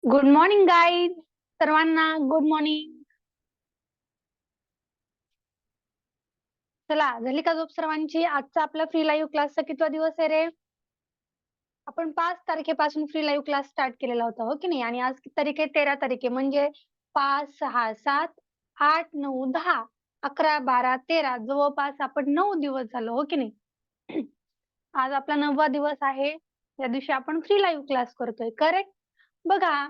Good morning guys. सर्वांना good morning. चला, झाली का झोप सर्वांची? आजचा आपला फ्री लाईव्ह क्लासचा कितवा दिवस आहे रे? आपण 5 तारखेपासून फ्री लाईव्ह क्लास स्टार्ट केलेला होता, हो की नाही? आणि आज किती तारीख आहे? 13 तारीख आहे. म्हणजे 5, 6, 7, 8, 9, 10, 11, 12, 13 जवळपास आपण 9 दिवस झालो, हो की नाही? आज आपला 9वा दिवस आहे. या दिवशी आपण फ्री लाईव्ह क्लास करतोय, करेक्ट? बघा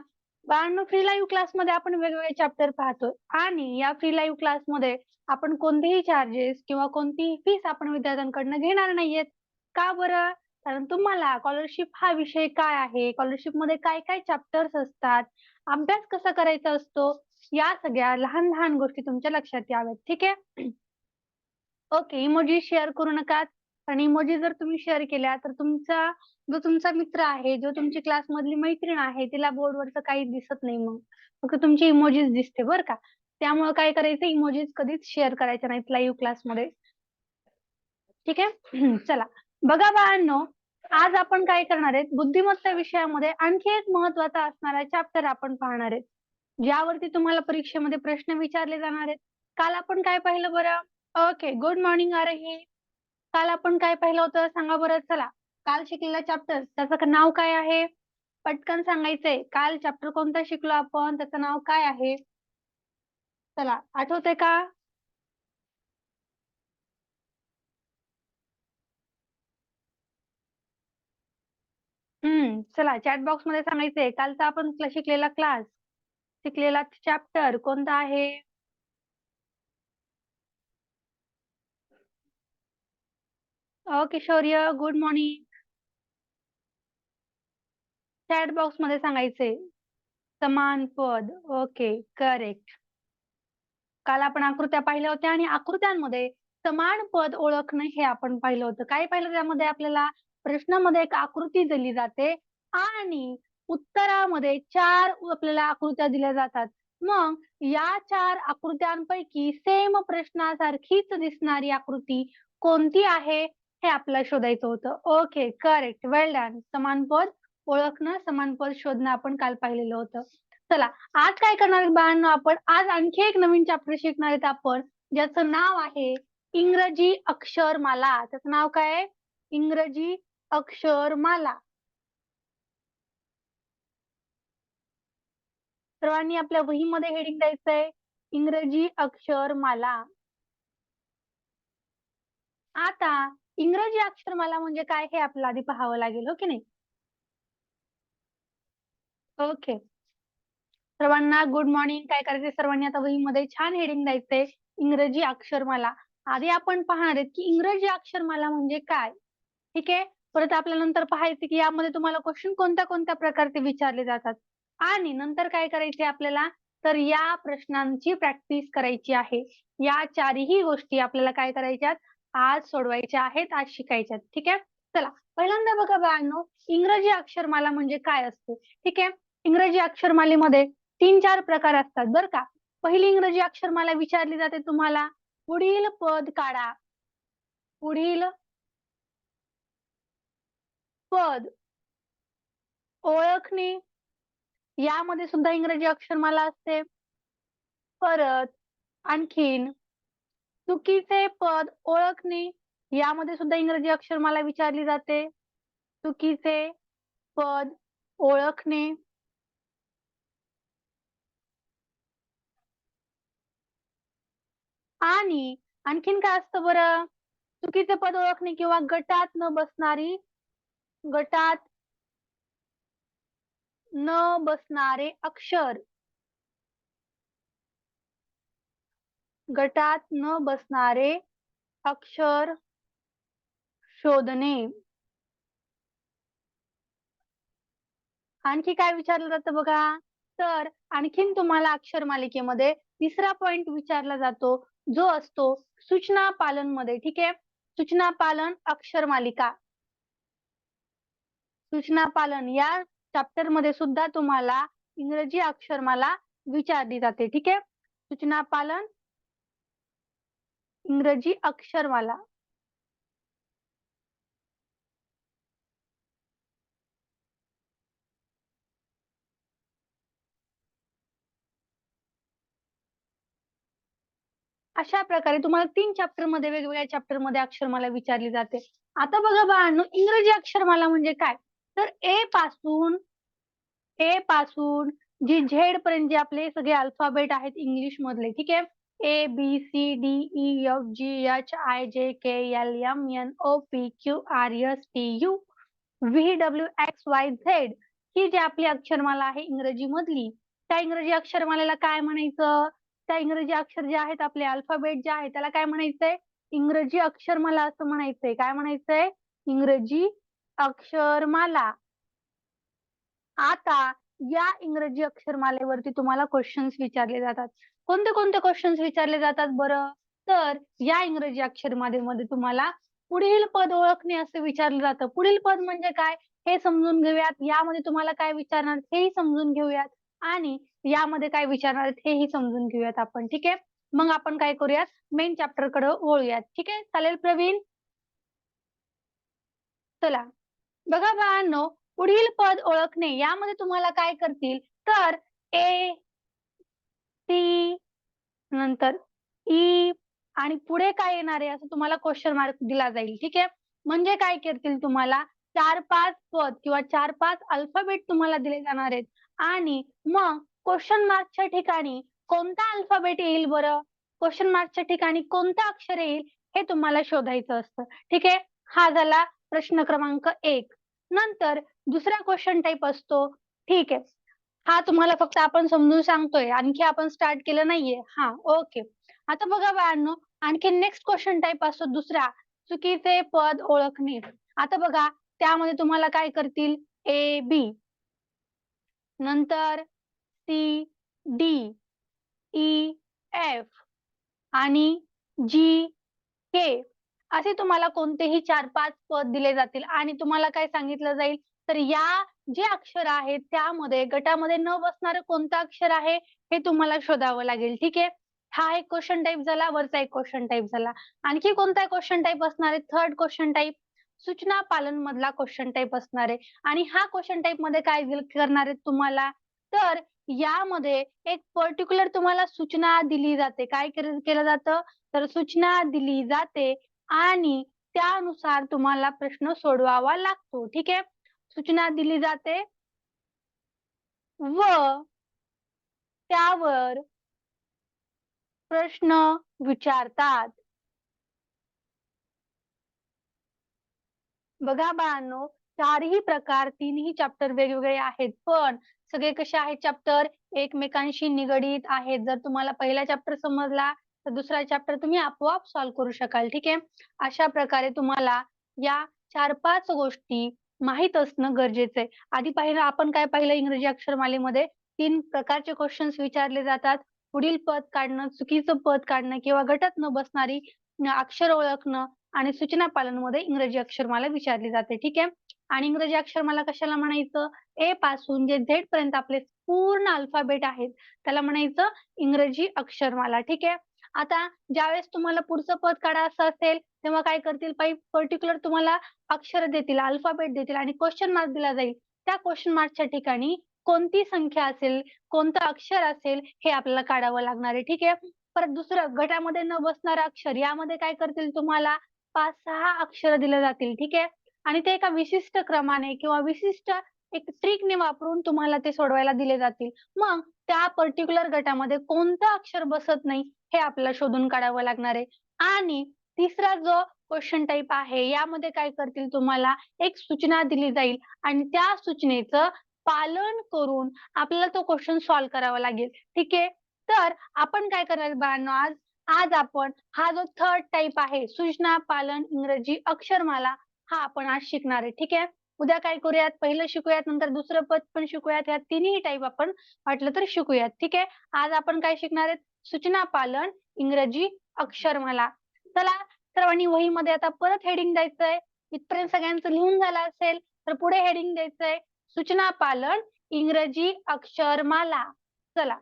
बाळांनो, फ्री लाईव्ह क्लासमध्ये आपण वेगवेगळे चॅप्टर पाहतोय आणि या फ्री लाईव्ह क्लासमध्ये आपण कोणतेही चार्जेस किंवा कोणतीही फीस आपण विद्यार्थ्यांकडनं घेणार नाहीयेत. का बरं? कारण तुम्हाला स्कॉलरशिप हा विषय काय आहे, स्कॉलरशिप मध्ये काय काय चॅप्टर्स असतात, अभ्यास कसा करायचा असतो, या सगळ्या लहान लहान गोष्टी तुमच्या लक्षात याव्यात. ठीक आहे? ओके, इमोजी शेअर करू नका. आणि इमोजी जर तुम्ही शेअर केल्या तर तुमचा मित्र आहे, जो तुमची क्लास मधली मैत्रीण आहे, तिला बोर्डवरचं काही दिसत नाही. मग फक्त तुमची इमोजीज दिसते, बरं का? त्यामुळे काय करायचं, इमोजीज कधीच शेअर करायच्या नाहीत लाईव्ह क्लासमध्ये. ठीक आहे? चला, बघा बाळांनो, आज आपण काय करणार आहेत, बुद्धिमत्ता विषयामध्ये आणखी एक महत्वाचा असणारा चॅप्टर आपण पाहणार आहेत, ज्यावरती तुम्हाला परीक्षेमध्ये प्रश्न विचारले जाणार आहेत. काल आपण काय पाहिलं बरं? ओके, गुड मॉर्निंग आरही. काल आपण काय पाहिलं होतं सांगा बरं? चला, काल शिकलेला चॅप्टर त्याचं नाव काय आहे? पटकन सांगायचंय. काल चॅप्टर कोणता शिकलो आपण, त्याचं नाव काय आहे? चला, आठवतंय का? चला, चॅट बॉक्स मध्ये सांगायचंय. कालचा आपण शिकलेला क्लास, शिकलेला चॅप्टर कोणता आहे? ओके शौर्य, गुड मॉर्निंग. चॅट बॉक्स मध्ये सांगायचंय. समान पद. Okay, correct. काल आपण आकृत्या पाहिल्या होत्या आणि आकृत्यांमध्ये समान पद ओळखणं हे आपण पाहिलं होतं. काय पाहिलं त्यामध्ये? आपल्याला प्रश्नामध्ये एक आकृती दिली जाते आणि उत्तरामध्ये 4 आपल्याला आकृत्या दिल्या जातात. मग या 4 आकृत्यांपैकी सेम प्रश्नासारखीच दिसणारी आकृती कोणती आहे हे आपल्याला शोधायचं होतं. ओके, करेक्ट, वेल डन. समान पद ओळखणं, समान पद शोधणं आपण काल पाहिलेलं होतं. चला, आज काय करणार आहेत बाळांनो आपण? आज आणखी एक नवीन चॅप्टर शिकणार आहेत आपण, ज्याचं नाव आहे इंग्रजी अक्षरमाला. त्याचं नाव काय आहे? इंग्रजी अक्षरमाला. सर्वांनी आपल्या वहीमध्ये हेडिंग द्यायचंय, इंग्रजी अक्षरमाला. आता इंग्रजी अक्षरमाला म्हणजे काय हे आपल्याला आधी पाहावं लागेल, हो की नाही? ओके, सर्वांना गुड मॉर्निंग. काय करायचंय सर्वांनी? आता वहीमध्ये छान हेडिंग द्यायचंय, इंग्रजी अक्षरमाला. आधी आपण पाहणार आहेत की इंग्रजी अक्षरमाला म्हणजे काय. ठीक आहे? परत आपल्या नंतर पाहायचं की यामध्ये तुम्हाला क्वेश्चन कोणत्या कोणत्या प्रकारचे विचारले जातात आणि नंतर काय करायचे आपल्याला, तर या प्रश्नांची प्रॅक्टिस करायची आहे. या चारही गोष्टी आपल्याला काय करायच्यात? आज सोडवायच्या आहेत, आज शिकायच्यात. ठीक आहे? चला, पहिल्यांदा बघा बाळांनो, इंग्रजी अक्षरमाला म्हणजे काय असते. ठीक आहे? इंग्रजी अक्षरमालेमध्ये 3-4 प्रकार असतात, बरं का? पहिली इंग्रजी अक्षरमाला विचारली जाते तुम्हाला, पुढील पद काढा. पुढील पद ओळखणे, यामध्ये सुद्धा इंग्रजी अक्षरमाला असते. परत आणखीन चुकीचे पद ओळखणे, यामध्ये सुद्धा इंग्रजी अक्षरमाला विचारली जाते. चुकीचे पद ओळखणे. आणि आणखीन काय असतं बरं? चुकीचे पद ओळखणे किंवा गटात न बसणारे अक्षर, गटात न बसणारे अक्षर शोधणे. आणखी काय विचारलं जातं बघा, तर आणखीन तुम्हाला अक्षर मालिकेमध्ये तिसरा पॉइंट विचारला जातो, जो असतो सूचना पालन मध्ये. ठीक आहे? सूचना पालन अक्षर मालिका. सूचना पालन या चॅप्टर मध्ये सुद्धा तुम्हाला इंग्रजी अक्षरमाला विचारली जाते. ठीक आहे? सूचना पालन, इंग्रजी अक्षरमाला. अशा प्रकारे तुम्हाला 3 चॅप्टर मध्ये वेगवेगळ्या चॅप्टर मध्ये अक्षरमाला विचारली जाते. आता बघा बाळांनो, इंग्रजी अक्षरमाला म्हणजे काय? तर ए पासून जी झेड पर्यंत जे आपले सगळे अल्फाबेट आहेत इंग्लिश मधले, ठीक आहे. ABCDEFGHIJKLMNOPQRSTU VWXYZ ही जी आपली अक्षरमाला आहे इंग्रजी मधली, त्या इंग्रजी अक्षरमालेला काय म्हणायचं? त्या इंग्रजी अक्षर जे आहेत आपले अल्फाबेट जे आहे त्याला काय म्हणायचंय? इंग्रजी अक्षरमाला असं म्हणायचंय. काय म्हणायचंय? इंग्रजी अक्षरमाला. आता या इंग्रजी अक्षरमालेवरती तुम्हाला क्वेश्चन्स विचारले जातात. कोणते कोणते क्वेश्चन्स विचारले जातात बरं? तर या इंग्रजी अक्षरमालेमध्ये तुम्हाला पुढील पद ओळखणे असं विचारलं जातं. पुढील पद म्हणजे काय हे समजून घेऊयात. यामध्ये तुम्हाला काय विचारणार हेही समजून घेऊयात आणि यामध्ये काय विचारणार हेही समजून घेऊयात आपण. ठीक आहे. मग आपण काय करूयात मेन चॅप्टर कडे वळूयात. ठीक आहे. चालेल प्रवीण? चला बघा बाळांनो, पुढील पद ओळखणे यामध्ये तुम्हाला काय करतील तर ए, सी, नंतर ई आणि पुढे काय येणार आहे असं तुम्हाला क्वेश्चन मार्क दिला जाईल. ठीक आहे. म्हणजे काय करतील तुम्हाला 4-5 पद किंवा 4-5 अल्फाबेट तुम्हाला दिले जाणार आहेत आणि मग क्वेश्चन मार्कच्या ठिकाणी कोणता अल्फाबेट येईल बरं? क्वेश्चन मार्कच्या ठिकाणी कोणतं अक्षर येईल हे तुम्हाला शोधायचं असतं. ठीक आहे. हा झाला प्रश्न क्रमांक 1. नंतर दुसरा क्वेश्चन टाइप असतो. ठीक आहे. हा तुम्हाला फक्त आपण समजून सांगतोय. आणखी आपण स्टार्ट केलं नाहीये. हां, ओके. आता बघा बाळांनो, आणखी नेक्स्ट क्वेश्चन टाइप असतो दुसरा, चुकीचे पद ओळखणे. आता बघा त्यामध्ये तुम्हाला काय करतील ए, बी, नंतर सी, डी, ई, एफ आणि जी, के असे तुम्हाला कोणतेही 4-5 पद दिले जातील आणि तुम्हाला काय सांगितलं जाईल, तर या जे अक्षर आहेत त्यामध्ये गटामध्ये न बसणारं कोणतं अक्षर आहे हे तुम्हाला शोधावं लागेल. ठीक आहे. हा एक क्वेश्चन टाइप झाला, वरचा एक क्वेश्चन टाइप झाला. आणखी कोणता क्वेश्चन टाइप असणार आहे? थर्ड क्वेश्चन टाइप सूचना पालन मधला क्वेश्चन टाइप असणार आहे आणि हा क्वेश्चन टाइप मध्ये काय करणार आहेत तुम्हाला तर यामध्ये एक पर्टिक्युलर तुम्हाला सूचना दिली जाते. काय केलं जातं? तर सूचना दिली जाते आणि त्यानुसार तुम्हाला प्रश्न सोडवावा लागतो. ठीक आहे. सूचना दिली जाते व त्यावर प्रश्न विचारतात. बघा बाळांनो, चारही प्रकार तीनही चॅप्टर वेगवेगळे आहेत, पण सगळे कसे आहेत चॅप्टर एकमेकांशी निगडीत आहेत. जर तुम्हाला पहिला चॅप्टर समजला तर दुसरा चॅप्टर तुम्ही आपोआप सॉल्व्ह करू शकाल. ठीक आहे. अशा प्रकारे तुम्हाला या 4-5 गोष्टी माहित असणं गरजेचं आहे. आधी पाहिलं आपण काय पाहिलं इंग्रजी अक्षरमालेमध्ये 3 प्रकारचे क्वेश्चन्स विचारले जातात. पुढील पद काढणं, चुकीचं पद काढणं किंवा गटात न बसणारी अक्षर ओळखणं आणि सूचना पालनमध्ये इंग्रजी अक्षरमाला विचारली जाते. ठीक आहे. आणि इंग्रजी अक्षरमाला कशाला म्हणायचं? ए पासून जे झेड पर्यंत आपले पूर्ण अल्फाबेट आहेत त्याला म्हणायचं इंग्रजी अक्षरमाला. ठीक आहे. आता ज्यावेळेस तुम्हाला पुढचं पद काढायचं असेल तेव्हा काय करतील पर्टिक्युलर तुम्हाला अक्षर देतील, अल्फाबेट देतील आणि क्वेश्चन मार्क दिला जाईल. त्या क्वेश्चन मार्कच्या ठिकाणी कोणती संख्या असेल, कोणतं अक्षर असेल हे आपल्याला काढावं लागणार आहे. ठीक आहे. परत दुसरं गटामध्ये न बसणारं अक्षर यामध्ये काय करतील तुम्हाला 5-6 अक्षर दिले जातील. ठीक आहे. आणि ते एका विशिष्ट क्रमाने किंवा विशिष्ट एक ट्रिकने वापरून तुम्हाला ते सोडवायला दिले जातील. मग त्या पर्टिक्युलर गटामध्ये कोणतं अक्षर बसत नाही हे आपल्याला शोधून काढावं लागणार आहे. आणि तिसरा जो क्वेश्चन टाइप आहे यामध्ये काय करतील तुम्हाला एक सूचना दिली जाईल आणि त्या सूचनेचं पालन करून आपल्याला तो क्वेश्चन सॉल्व्ह करावा लागेल. ठीक आहे. तर आपण काय करणार बाळांनो आज आज आपण हा जो थर्ड टाइप आहे सूचना पालन इंग्रजी अक्षरमाला हा आपण आज शिकणार आहे. ठीक आहे. उद्या काय करूयात पहिलं शिकूयात नंतर दुसरं पद पण शिकूयात. या तिन्ही टाइप आपण वाटलं तर शिकूयात. ठीक आहे. आज आपण काय शिकणार आहेत सूचना पालन इंग्रजी अक्षरमाला. चला सर्वांनी वहीमध्ये आता परत हेडिंग द्यायचंय. इथपर्यंत सगळ्यांचं लिहून झालं असेल तर पुढे हेडिंग द्यायचंय सूचना पालन इंग्रजी अक्षरमाला. चला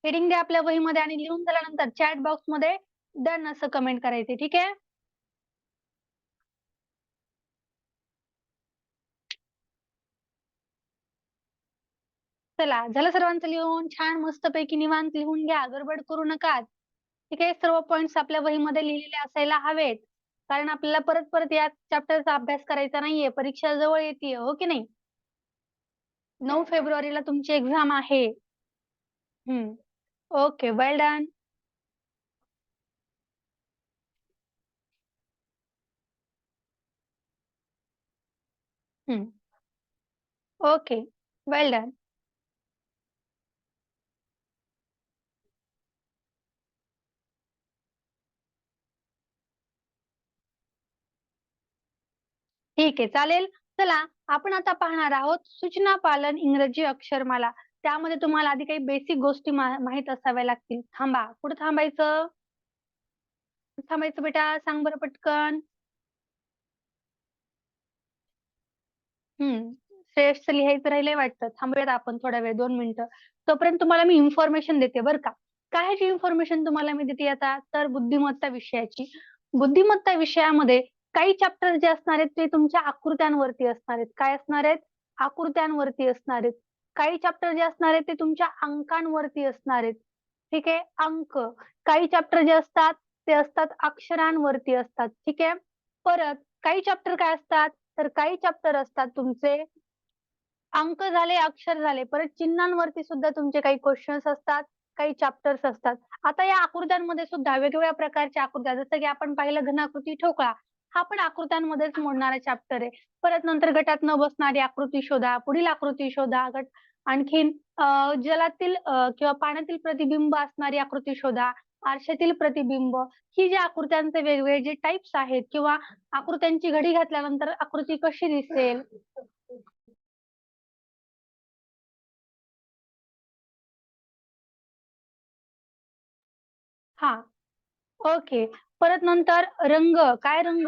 हेडिंग द्या आपल्या वहीमध्ये आणि लिहून झाल्यानंतर चॅट बॉक्स मध्ये डन असं कमेंट करायचे. ठीक आहे. चला झालं सर्वांचं लिहून छान मस्तपैकी निवांत लिहून घ्या. गडबड करू नका. ठीक आहे. सर्व पॉइंट्स आपल्या वहीमध्ये लिहिलेले असायला हवेत. कारण आपल्याला परत-परत या चॅप्टरचा अभ्यास करायचा नाहीये. परीक्षा जवळ येतीये, हो की नाही? 9 फेब्रुवारीला तुमची एक्झाम आहे. हं. ओके. Well done. हं. ओके. Well done. ठीक आहे, चालेल. चला, आपण आता पाहणार आहोत सूचना पालन इंग्रजी अक्षरमाला. त्यामध्ये तुम्हाला आधी काही बेसिक गोष्टी माहीत असाव्या लागतील. थांबा. कुठे थांबायचं? थांबायचं बेटा? सांग बरं पटकन. हं. श्रेयसचं लिहायचं राहिलंय वाटतं. थांबूयात आपण थोडा वेळ 2 मिनिटं. तोपर्यंत तुम्हाला मी इन्फॉर्मेशन देते बरं का. कायची इन्फॉर्मेशन तुम्हाला मी देते आता? तर बुद्धिमत्ता विषयाची. बुद्धिमत्ता विषयामध्ये काही चॅप्टर जे असणार आहेत ते तुमच्या आकृत्यांवरती असणार आहेत. काय असणार आहेत? आकृत्यांवरती असणार आहेत. काही चॅप्टर जे असणार आहेत ते तुमच्या अंकांवरती असणार आहेत. ठीक आहे? अंक. काही चॅप्टर जे असतात ते असतात अक्षरांवरती असतात. ठीक आहे? परत काही चॅप्टर काय असतात? तर काही चॅप्टर असतात तुमचे अंक झाले, अक्षर झाले. परत चिन्हांवरती सुद्धा तुमचे काही क्वेशन्स असतात, काही चॅप्टर्स असतात. आता या आकृत्यांमध्ये सुद्धा वेगवेगळ्या प्रकारच्या आकृत्या जसं की आपण पाहिलं घनाकृती ठोकळा. हा पण आकृत्यांमध्येच मोडणारा चॅप्टर आहे. परत नंतर गटात न बसणारी आकृती शोधा, पुढील आकृती शोधा. आणखीन जलातील किंवा पाण्यातील प्रतिबिंब असणारी आकृती शोधा, आरशातील प्रतिबिंब. ही जी आकृत्यांचे वेगवेगळे जे टाइप्स आहेत किंवा आकृत्यांची घडी घातल्यानंतर आकृती कशी दिसेल हां, ओके. परत नंतर रंग. काय रंग?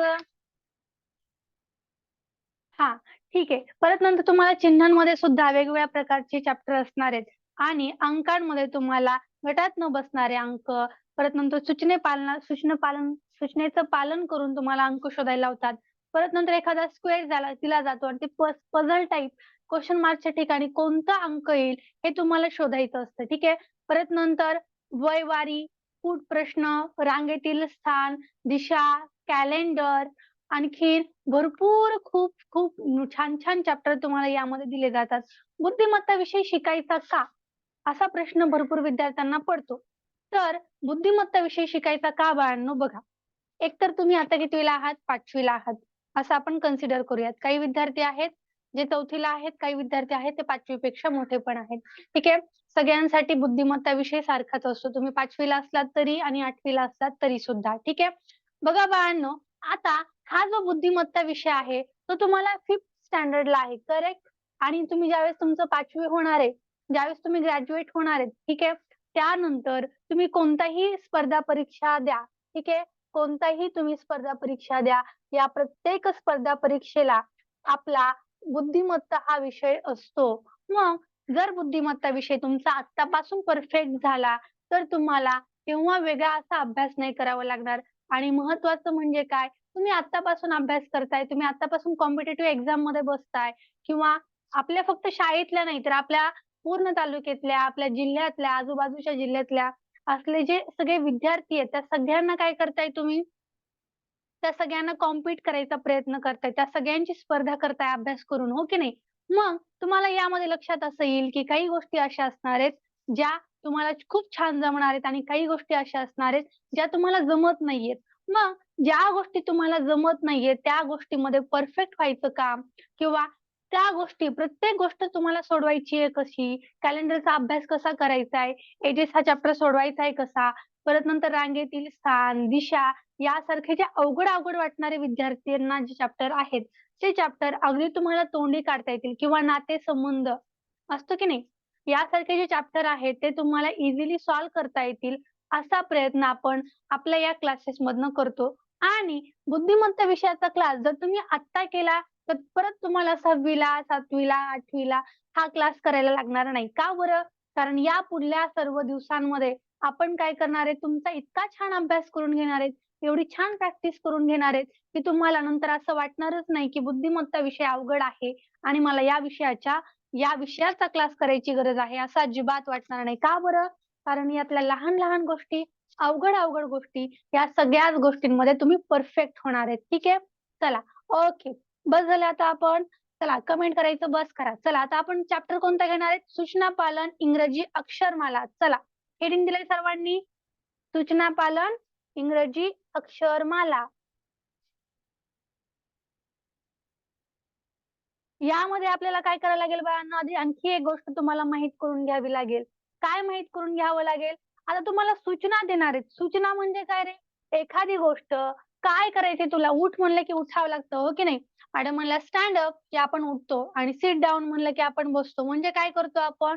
हां, ठीक आहे. परत नंतर तुम्हाला चिन्हांमध्ये सुद्धा वेगवेगळ्या प्रकारचे चॅप्टर असणार आहेत आणि अंकांमध्ये तुम्हाला गटात न बसणारे अंक, परत नंतर सूचनेचं पालन करून तुम्हाला अंक शोधायला लावतात. परत नंतर एखादा स्क्वेअर दिला जातो आणि ते पझल टाइप क्वेशन मार्कच्या ठिकाणी कोणता अंक येईल हे तुम्हाला शोधायचं असतं. ठीक आहे. परत नंतर वयवारी, कूट प्रश्न, रांगेतील स्थान, दिशा, कॅलेंडर आणखीन भरपूर खूप छान-छान चॅप्टर तुम्हाला यामध्ये दिले जातात. बुद्धिमत्ता विषय शिकायचा का? असा प्रश्न भरपूर विद्यार्थ्यांना पडतो. तर बुद्धिमत्ता विषय शिकायचा का बाळांनो? बघा, एकतर तुम्ही आता कितवीला आहात? 5वी ला आहात. असं आपण कन्सिडर करूयात. काही विद्यार्थी आहेत जे 4थी आहेत, काही विद्यार्थी आहेत ते 5वी पेक्षा मोठे पण आहेत. ठीक आहे. सगळ्यांसाठी बुद्धिमत्ता विषय सारखाच असतो. तुम्ही 5वी असलात तरी आणि 8वी असलात तरी सुद्धा. ठीक आहे. बघा बाळांनो, आता हा जो बुद्धिमत्ता विषय आहे, तो तुम्हाला 5th स्टँडर्डला आहे, करेक्ट? आणि तुम्ही ज्यावेळेस तुमचं 5वी होणार आहे, ज्यावेळेस तुम्ही ग्रॅज्युएट होणार आहेत, ठीक आहे? त्यानंतर तुम्ही कोणताही स्पर्धा परीक्षा द्या, ठीक आहे? कोणताही तुम्ही स्पर्धा परीक्षा द्या, या प्रत्येक स्पर्धा परीक्षेला आपला बुद्धिमत्ता हा विषय असतो. मग जर बुद्धिमत्ता विषय तुमचा आत्तापासून परफेक्ट झाला, तर तुम्हाला तेव्हा वेगळा असा अभ्यास नाही करावा लागणार आणि महत्त्वाचं म्हणजे काय, तुम्ही आत्तापासून अभ्यास करताय, तुम्ही आत्तापासून कॉम्पिटिटिव्ह एक्झाममध्ये बसताय किंवा आपल्या फक्त शाळेतल्या नाही, तर आपल्या पूर्ण तालुक्यातल्या, आपल्या जिल्ह्यातल्या, आजूबाजूच्या जिल्ह्यातल्या असले जे सगळे विद्यार्थी आहेत, त्या सगळ्यांना काय करताय तुम्ही त्या सगळ्यांना कॉम्पीट करायचा प्रयत्न करताय. त्या सगळ्यांची स्पर्धा करताय अभ्यास करून, हो की नाही? मग तुम्हाला यामध्ये लक्षात असं येईल, की काही गोष्टी अशा असणार आहेत, ज्या तुम्हाला खूप छान जमणार आहेत आणि काही गोष्टी अशा असणार आहेत, ज्या तुम्हाला जमत नाहीयेत. मग ज्या गोष्टी तुम्हाला जमत नाहीयेत, त्या गोष्टीमध्ये परफेक्ट व्हायचं काम किंवा त्या गोष्टी प्रत्येक गोष्ट तुम्हाला सोडवायची आहे कशी, कॅलेंडरचा अभ्यास कसा करायचा आहे, एजेस हा चॅप्टर सोडवायचा आहे कसा, परत नंतर रांगेतील स्थान, दिशा यासारखे जे अवघड-अवघड वाटणारे विद्यार्थ्यांना जे चॅप्टर आहेत, ते चॅप्टर अगदी तुम्हाला तोंडी काढता येतील किंवा नातेसंबंध असतो की नाही, यासारखे जे चॅप्टर आहेत, ते तुम्हाला इझिली सॉल्व्ह करता येतील, असा प्रयत्न आपण आपल्या या क्लासेसमधनं करतो. आणि बुद्धिमत्ता विषयाचा क्लास जर तुम्ही आत्ता केला, तर परत तुम्हाला 6वी 7वी 8वी हा क्लास करायला लागणार नाही. का बरं? कारण या पुढल्या सर्व दिवसांमध्ये आपण काय करणार आहे, तुमचा इतका छान अभ्यास करून घेणार आहेत, एवढी छान प्रॅक्टिस करून घेणार आहेत, की तुम्हाला नंतर असं वाटणारच नाही, की बुद्धिमत्ता विषय अवघड आहे आणि मला या विषयाचा क्लास करायची गरज आहे, असं अजिबात वाटणार नाही. का बरं? कारण यातल्या लहान-लहान गोष्टी अवघड अवघड गोष्टी या सगळ्याच गोष्टींमध्ये तुम्ही परफेक्ट होणार आहेत. ठीक आहे, चला. ओके, बस झालं. आता आपण चला कमेंट करायचं बस करा. चला आता आपण चॅप्टर कोणता घेणार आहेत? सूचना पालन इंग्रजी अक्षरमाला. चला हेडिंग दिलंय सर्वांनी, सूचना पालन इंग्रजी अक्षरमाला. यामध्ये आपल्याला काय करायला लागेल बाळांनो? आधी आणखी एक गोष्ट तुम्हाला माहित करून घ्यावी लागेल. काय माहित करून घ्यावं लागेल? आता तुम्हाला सूचना देणार आहेत. सूचना म्हणजे काय रे? एखादी गोष्ट काय करायची तुला, उठ म्हणलं की उठावं लागतं, हो की नाही? मॅडम म्हणलं स्टँड अप की आपण उठतो, आणि सिट डाऊन म्हणलं की आपण बसतो. म्हणजे काय करतो आपण?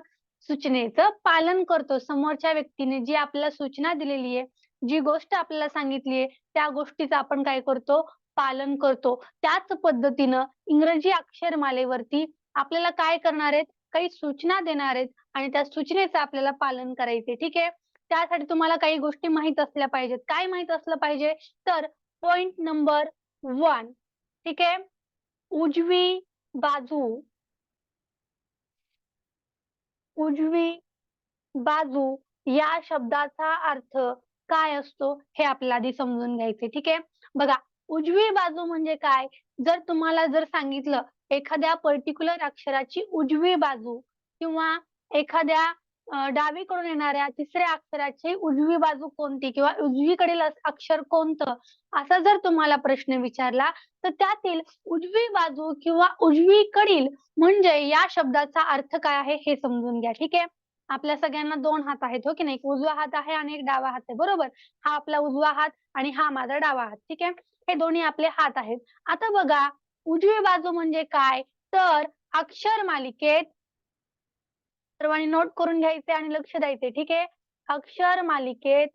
सूचनेचं पालन करतो. समोरच्या व्यक्तीने जी आपल्याला सूचना दिलेली आहे, जी गोष्ट आपल्याला सांगितली आहे, त्या गोष्टीचं आपण काय करतो? पालन करतो. त्याच पद्धतीनं इंग्रजी अक्षरमालेवरती आपल्याला काय करणार आहेत? काही सूचना देणार आहेत आणि त्या सूचनेचं आपल्याला पालन करायचंय. ठीक आहे. त्यासाठी तुम्हाला काही गोष्टी माहित असल्या पाहिजेत. काय माहित असलं पाहिजे? तर पॉइंट नंबर 1, ठीक आहे. उजवी बाजू. उजवी बाजू या शब्दाचा अर्थ काय असतो हे आपल्याला आधी समजून घ्यायचे. ठीक आहे. बघा, उजवी बाजू म्हणजे काय? जर तुम्हाला सांगितलं एखाद्या पर्टिक्युलर अक्षराची उजवी बाजू किंवा एखाद्या डावीकडून येणाऱ्या तिसऱ्या अक्षराची उजवी बाजू कोणती किंवा उजवीकडील अक्षर कोणतं, असा जर तुम्हाला प्रश्न विचारला तर त्यातील उजवी बाजू किंवा उजवीकडील म्हणजे या शब्दाचा अर्थ काय आहे हे समजून घ्या. ठीक आहे. आपल्या सगळ्यांना 2 हात आहेत, हो की नाही? एक उजवा हात आहे आणि एक डावा हात आहे, बरोबर? हा आपला उजवा हात आणि हा माझा डावा हात. ठीक आहे. हे दोन्ही आपले हात आहेत. आता बघा, उजवी बाजू म्हणजे काय? तर अक्षर मालिकेत सर्वांनी नोट करून घ्यायचे आणि लक्ष द्यायचे. ठीक आहे. अक्षर मालिकेत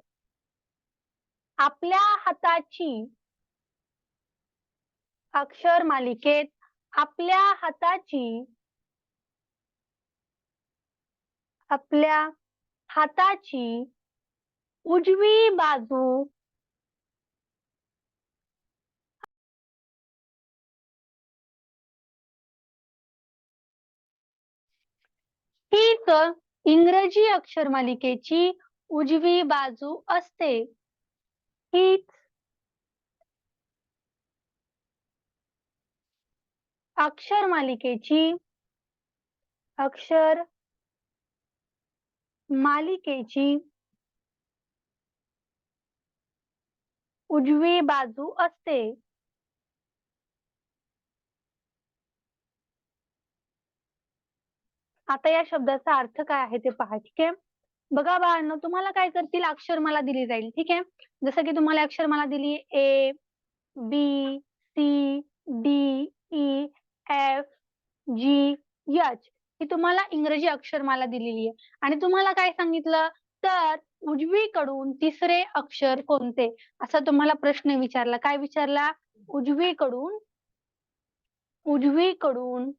आपल्या हाताची अक्षर मालिकेत आपल्या हाताची उजवी बाजू हीच इंग्रजी अक्षर मालिकेची उजवी बाजू असते. हीच अक्षर मालिकेची उजवी बाजू असते. आता या शब्दाचा अर्थ काय आहे ते पहा. ठीक आहे. बघा बाळांनो, तुम्हाला काय करतील, अक्षरमाला दिली जाईल. ठीक आहे. जसं की तुम्हाला अक्षरमाला दिली A, B, C, D, E, F, G, H ही तुम्हाला इंग्रजी अक्षरमाला दिलेली आहे आणि तुम्हाला काय सांगितलं, तर उजवीकडून तिसरे अक्षर कोणते, असा तुम्हाला प्रश्न विचारला. काय विचारला? उजवीकडून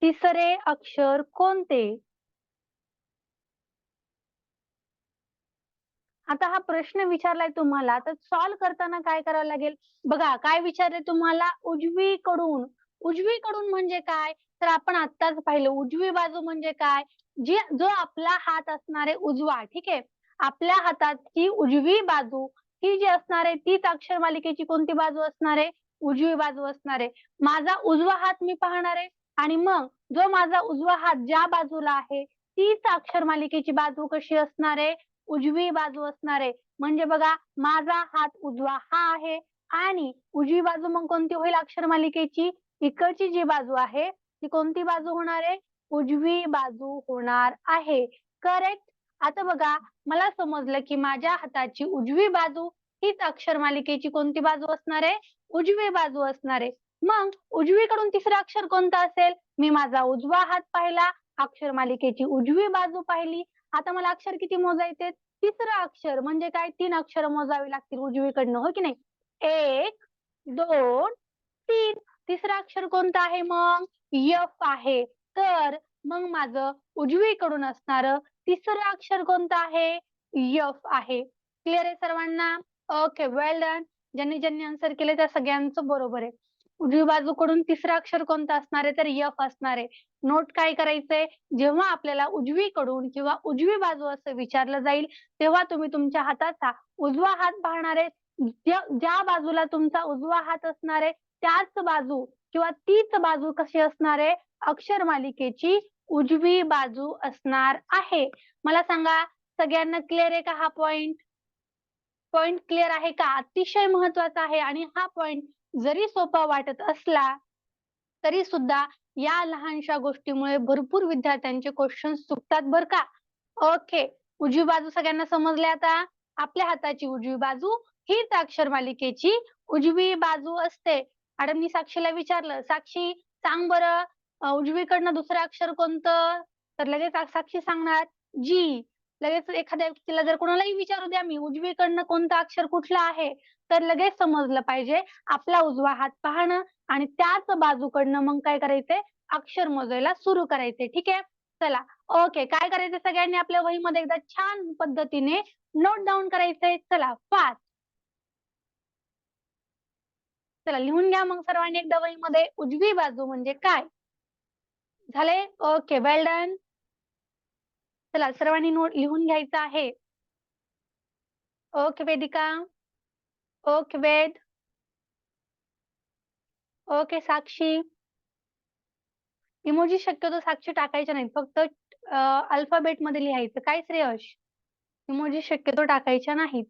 तिसरे अक्षर कोणते? आता हा प्रश्न विचारलाय तुम्हाला, तर सॉल्व्ह करताना काय करावं लागेल? बघा, काय विचारले तुम्हाला? उजवीकडून. उजवीकडून म्हणजे काय? तर आपण आत्ताच पाहिलं, उजवी बाजू म्हणजे काय? जो आपला हात असणार आहे उजवा, ठीक आहे. आपल्या हाताची उजवी बाजू ही जी असणार आहे तीच अक्षर मालिकेची कोणती बाजू असणार आहे? उजवी बाजू असणार आहे. माझा उजवा हात मी पाहणार आहे आणि मग जो माझा उजवा हात ज्या बाजूला आहे तीच अक्षर मालिकेची बाजू कशी असणार आहे? उजवी बाजू असणार आहे. म्हणजे बघा, माझा हात उजवा हा आहे आणि उजवी बाजू मग कोणती होईल अक्षर मालिकेची? इकडची जी बाजू आहे ती कोणती बाजू होणार आहे? उजवी बाजू होणार आहे. करेक्ट. आता बघा, मला समजलं की माझ्या हाताची उजवी बाजू हीच अक्षर मालिकेची कोणती बाजू असणार आहे? उजवी बाजू असणार आहे. मग उजवीकडून तिसरं अक्षर कोणतं असेल? मी माझा उजवा हात पाहिला, अक्षर मालिकेची उजवी बाजू पाहिली. आता मला अक्षर किती मोजायचे? तिसरं अक्षर म्हणजे काय? 3 अक्षर मोजावी लागतील उजवीकडनं, हो की नाही? 1, 2, 3. तिसरं अक्षर कोणतं आहे मग? F आहे. तर मग माझं उजवीकडून असणारं तिसरं अक्षर कोणतं आहे? F आहे. क्लिअर आहे सर्वांना? Okay, well done. ज्यांनी आन्सर केले त्या सगळ्यांचं बरोबर आहे. उजवी बाजूकडून तिसरं अक्षर कोणतं असणार आहे तर यफ असणार आहे. नोट काय करायचंय, जेव्हा आपल्याला उजवीकडून किंवा उजवी बाजू असं विचारलं जाईल तेव्हा तुम्ही तुमच्या हाताचा उजवा हात पाहणार आहे. ज्या बाजूला तुमचा उजवा हात असणार आहे त्याच बाजू किंवा तीच बाजू कशी असणार आहे, अक्षर मालिकेची उजवी बाजू असणार आहे. मला सांगा सगळ्यांना क्लिअर आहे का हा पॉइंट? पॉइंट क्लिअर आहे का? अतिशय महत्वाचा आहे आणि हा पॉइंट जरी सोपा वाटत असला तरी सुद्धा या लहानशा गोष्टीमुळे भरपूर विद्यार्थ्यांचे क्वेश्चन चुकतात बरं का. ओके, उजवी बाजू सगळ्यांना समजले आता. आपल्या हाताची उजवी बाजू हीच अक्षर मालिकेची उजवी बाजू असते. मॅडमनी साक्षीला विचारलं, साक्षी सांग बरं उजवीकडनं दुसरं अक्षर कोणतं? तर लगेच साक्षी सांगणार जी. लगेच एखाद्या व्यक्तीला जर कोणालाही विचारू द्या मी उजवीकडनं कोणतं अक्षर कुठलं आहे तर लगेच समजलं पाहिजे. आपला उजवा हात पाहणं आणि त्याच बाजूकडनं मग काय करायचंय, अक्षर मोजायला सुरू करायचे. ठीक आहे, चला ओके. काय करायचं सगळ्यांनी आपल्या वहीमध्ये एकदा छान पद्धतीने नोट डाऊन करायचंय. चला फास्ट, चला लिहून घ्या मग सर्वांनी एकदा वहीमध्ये उजवी बाजू म्हणजे काय. झाले? Okay, well done. चला सर्वांनी नोट लिहून घ्यायचं आहे. ओके वेदिका, ओके वेद, ओके साक्षी. इमोजी शक्यतो साक्षी टाकायच्या नाहीत, फक्त अल्फाबेट मध्ये लिहायचं. काय श्रेयश? इमोजी शक्यतो टाकायच्या नाहीत.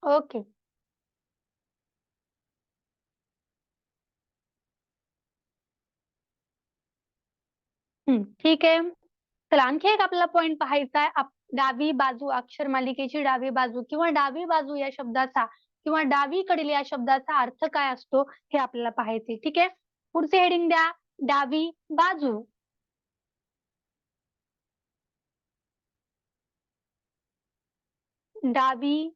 ओके. ठीक आहे. चला आणखी एक आपल्याला पॉइंट पाहायचा आहे. डावी बाजू, अक्षर मालिकेची डावी बाजू किंवा डावी बाजू या शब्दाचा किंवा डावीकडील या शब्दाचा अर्थ काय असतो हे आपल्याला पाहायचे. ठीक आहे, पुढचे हेडिंग द्या, डावी बाजू. डावी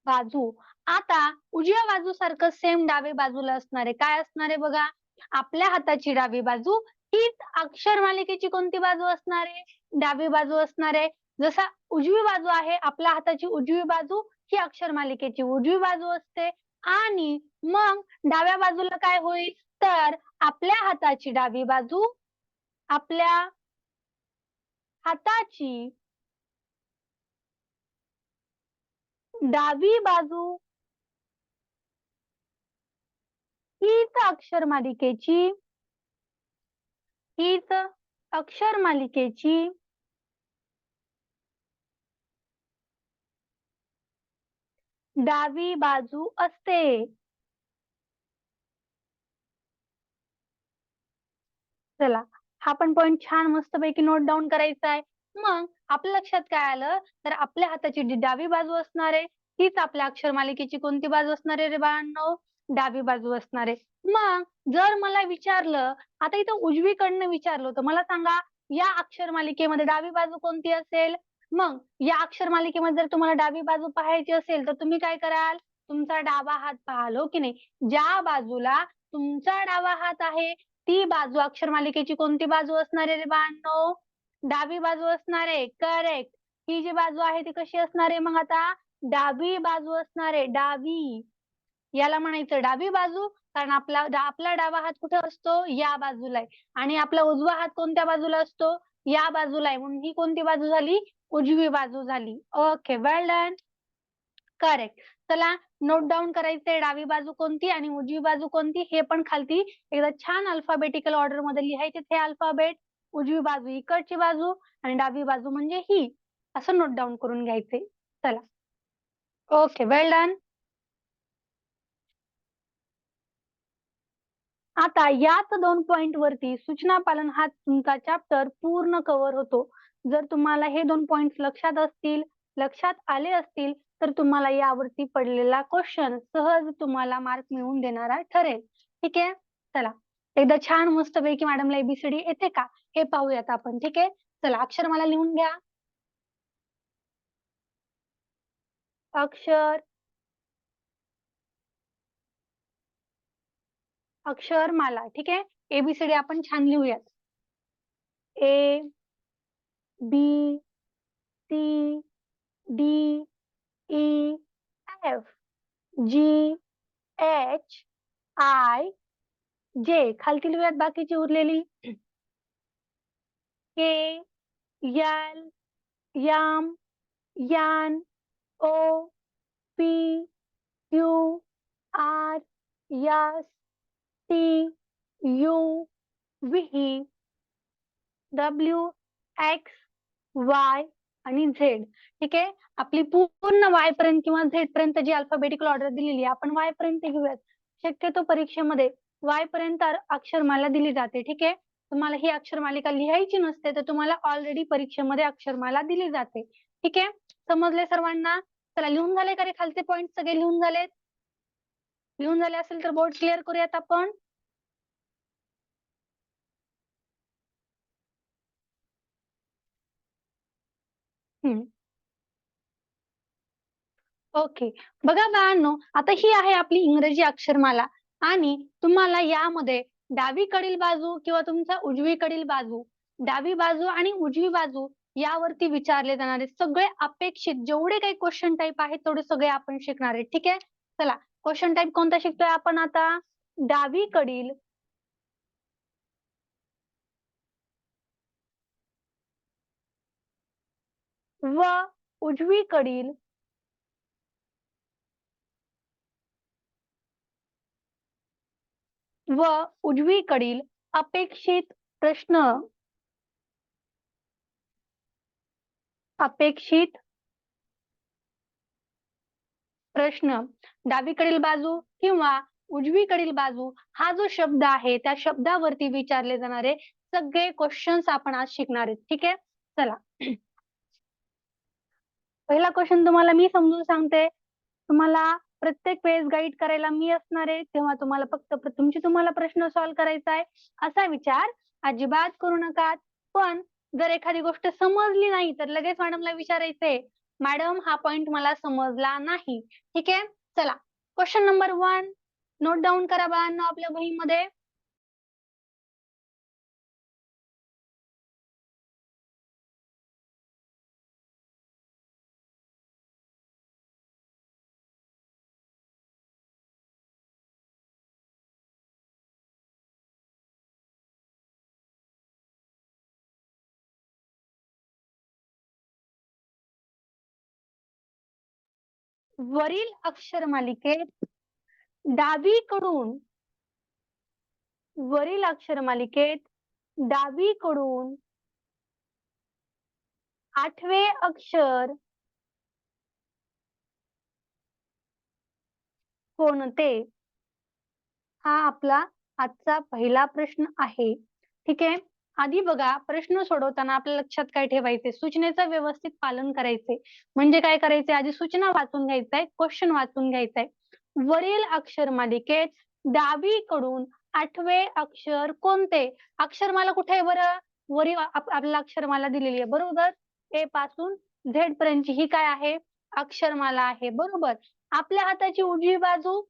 बाजू. आता उजव्या बाजू सारखं सेम डावी बाजूला असणार आहे. काय असणार आहे बघा, आपल्या हाताची डावी बाजू हीच अक्षर मालिकेची कोणती बाजू असणार आहे, डावी बाजू असणार आहे. जसा उजवी बाजू आहे, आपल्या हाताची उजवी बाजू ही अक्षर मालिकेची उजवी बाजू असते आणि मग डाव्या बाजूला काय होईल तर आपल्या हाताची डावी बाजू आपल्या हाताची डावी बाजू हीच अक्षर मालिकेची हीच अक्षर मालिकेची डावी बाजू असते. चला हा पण पॉइंट छान मस्तपैकी नोट डाऊन करायचा आहे. मग आपल्या लक्षात काय आलं तर आपल्या हाताची जी डावी बाजू असणार आहे हीच आपल्या अक्षर मालिकेची कोणती बाजू असणार आहे रे बाळांनो, डावी बाजू असणार आहे. मग जर मला विचारलं, आता इथं उजवीकडनं विचारलं होतं, मला सांगा या अक्षर मालिकेमध्ये डावी बाजू कोणती असेल. मग या अक्षर मालिकेमध्ये जर तुम्हाला डावी बाजू पाहायची असेल तर तुम्ही काय कराल, तुमचा डावा हात पाहाल, हो की नाही. ज्या बाजूला तुमचा डावा हात आहे ती बाजू अक्षर मालिकेची कोणती बाजू असणार आहे रे बाळांनो, डावी बाजू असणार आहे. करेक्ट. ही जी बाजू आहे ती कशी असणार आहे मग आता, डावी बाजू असणार आहे. डावी, याला म्हणायचं डावी बाजू कारण आपला डावा हात कुठे असतो, या बाजूला आहे आणि आपला उजवा हात कोणत्या बाजूला असतो, या बाजूला आहे. म्हणून ही कोणती बाजू झाली, उजवी बाजू झाली. Okay, well done, correct. चला नोट डाऊन करायचंय डावी बाजू कोणती आणि उजवी बाजू कोणती हे पण खालती एकदा छान अल्फाबेटिकल ऑर्डर मध्ये लिहायचे हे अल्फाबेट. उजवी बाजू इकडची बाजू आणि डावी बाजू म्हणजे ही, असं नोट डाऊन करून घ्यायचे. चला ओके, वेल डन. आता याच 2 पॉइंट वरती सूचना पालन हा तुमचा चॅप्टर पूर्ण कव्हर होतो. जर तुम्हाला हे 2 पॉइंट लक्षात आले असतील तर तुम्हाला यावरती पडलेला क्वेश्चन सहज तुम्हाला मार्क मिळवून देणारा ठरेल. ठीक आहे, चला एकदा छान मस्तपैकी मॅडमला एबीसीडी येते का हे पाहूयात आपण. ठीक आहे, चला अक्षर मला लिहून घ्या. अक्षर अक्षरमाला. ठीक आहे, एबीसीडी आपण छान लिहूयात. A B C D E F G H I J. खालती लिहूयात बाकीची उरलेली K L M N O P Q R S T U V W X Y आणि Z. ठीक आहे, आपली पूर्ण Y पर्यंत किंवा Z पर्यंत जी अल्फाबेटिकल ऑर्डर दिलेली आहे आपण Y पर्यंत घेऊयात. शक्यतो परीक्षेमध्ये Y पर्यंत अक्षरमाला दिली जाते. ठीक आहे, तुम्हाला ही अक्षरमालिका लिहायची नसते तर तुम्हाला ऑलरेडी परीक्षेमध्ये अक्षरमाला दिली जाते. ठीक आहे, समजले सर्वांना? चला, लिहून झाले का रे खालचे पॉइंट सगळे? लिहून झालेत? लिहून झाले असेल तर बोर्ड क्लिअर करूयात आपण. ओके, बघा बाळांनो, आता ही आहे आपली इंग्रजी अक्षरमाला आणि तुम्हाला यामध्ये डावीकडील बाजू किंवा तुमच्या उजवीकडील बाजू, डावी बाजू आणि उजवी बाजू यावरती विचारले जाणारे सगळे अपेक्षित जेवढे काही क्वेश्चन टाईप आहेत तेवढे सगळे आपण शिकणार आहेत. ठीक आहे, चला क्वेश्चन टाईप कोणता शिकतोय आपण आता? डावीकडील व उजवीकडील अपेक्षित प्रश्न, डावीकडील बाजू किंवा उजवीकडील बाजू हा जो शब्द आहे त्या शब्दावरती विचारले जाणारे सगळे क्वेश्चन्स आपण आज शिकणार आहेत. ठीक आहे, चला पहिला क्वेश्चन तुम्हाला मी समजून सांगते. तुम्हाला प्रत्येक वेळेस गाईड करायला मी असणार आहे, तेव्हा तुम्हाला फक्त तुम्हाला प्रश्न सॉल्व्ह करायचा आहे असा विचार अजिबात करू नका. पण जर एखादी गोष्ट समजली नाही तर लगेच मॅडमला विचारायचंय, मॅडम हा पॉइंट मला समजला नाही. ठीक आहे, चला क्वेश्चन नंबर 1 नोट डाऊन करा बाळांनो आपल्या वहीमध्ये. वरील अक्षर मालिकेत डावीकडून आठवे अक्षर कोणते? हा आपला आजचा पहिला प्रश्न आहे. ठीक आहे, आधी बघा प्रश्न सोडवताना आपल्या लक्षात काय ठेवायचे? सूचनेचं व्यवस्थित पालन करायचे. म्हणजे काय करायचे? आधी सूचना वाचून घ्यायचंय, क्वेश्चन वाचून घ्यायचंय. वरील अक्षर मालिकेत डावीकडून आठवे अक्षर कोणते? अक्षरमाला कुठे आहे बरं? वरील आपल्याला अक्षरमाला दिलेली आहे बरोबर. ए पासून झेड पर्यंतची ही काय आहे? अक्षरमाला आहे बरोबर. आपल्या हाताची उजवी बाजू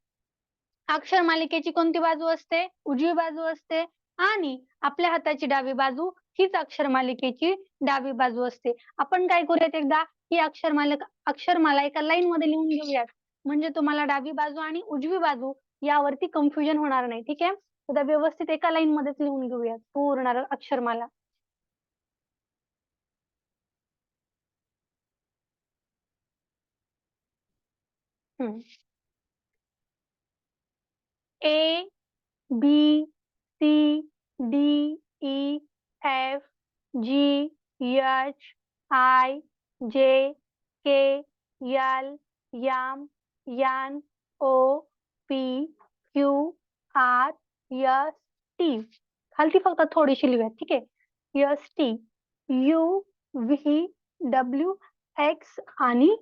अक्षर मालिकेची कोणती बाजू असते? उजवी बाजू असते. आणि आपल्या हाताची डावी बाजू हीच अक्षर मालिकेची डावी बाजू असते. आपण काय करूयात एकदा ही अक्षरमाला एका लाईन मध्ये लिहून घेऊयात, म्हणजे तुम्हाला डावी बाजू आणि उजवी बाजू यावरती कन्फ्युजन होणार नाही. ठीक आहे, तर व्यवस्थित एका लाईन मध्येच लिहून घेऊयात पूर्ण अक्षरमाला. A B C D E F G H I J K L M N O P Q R S T. खालती फक्त थोडीशी लिहूया. ठीक आहे, S T U V W X आणि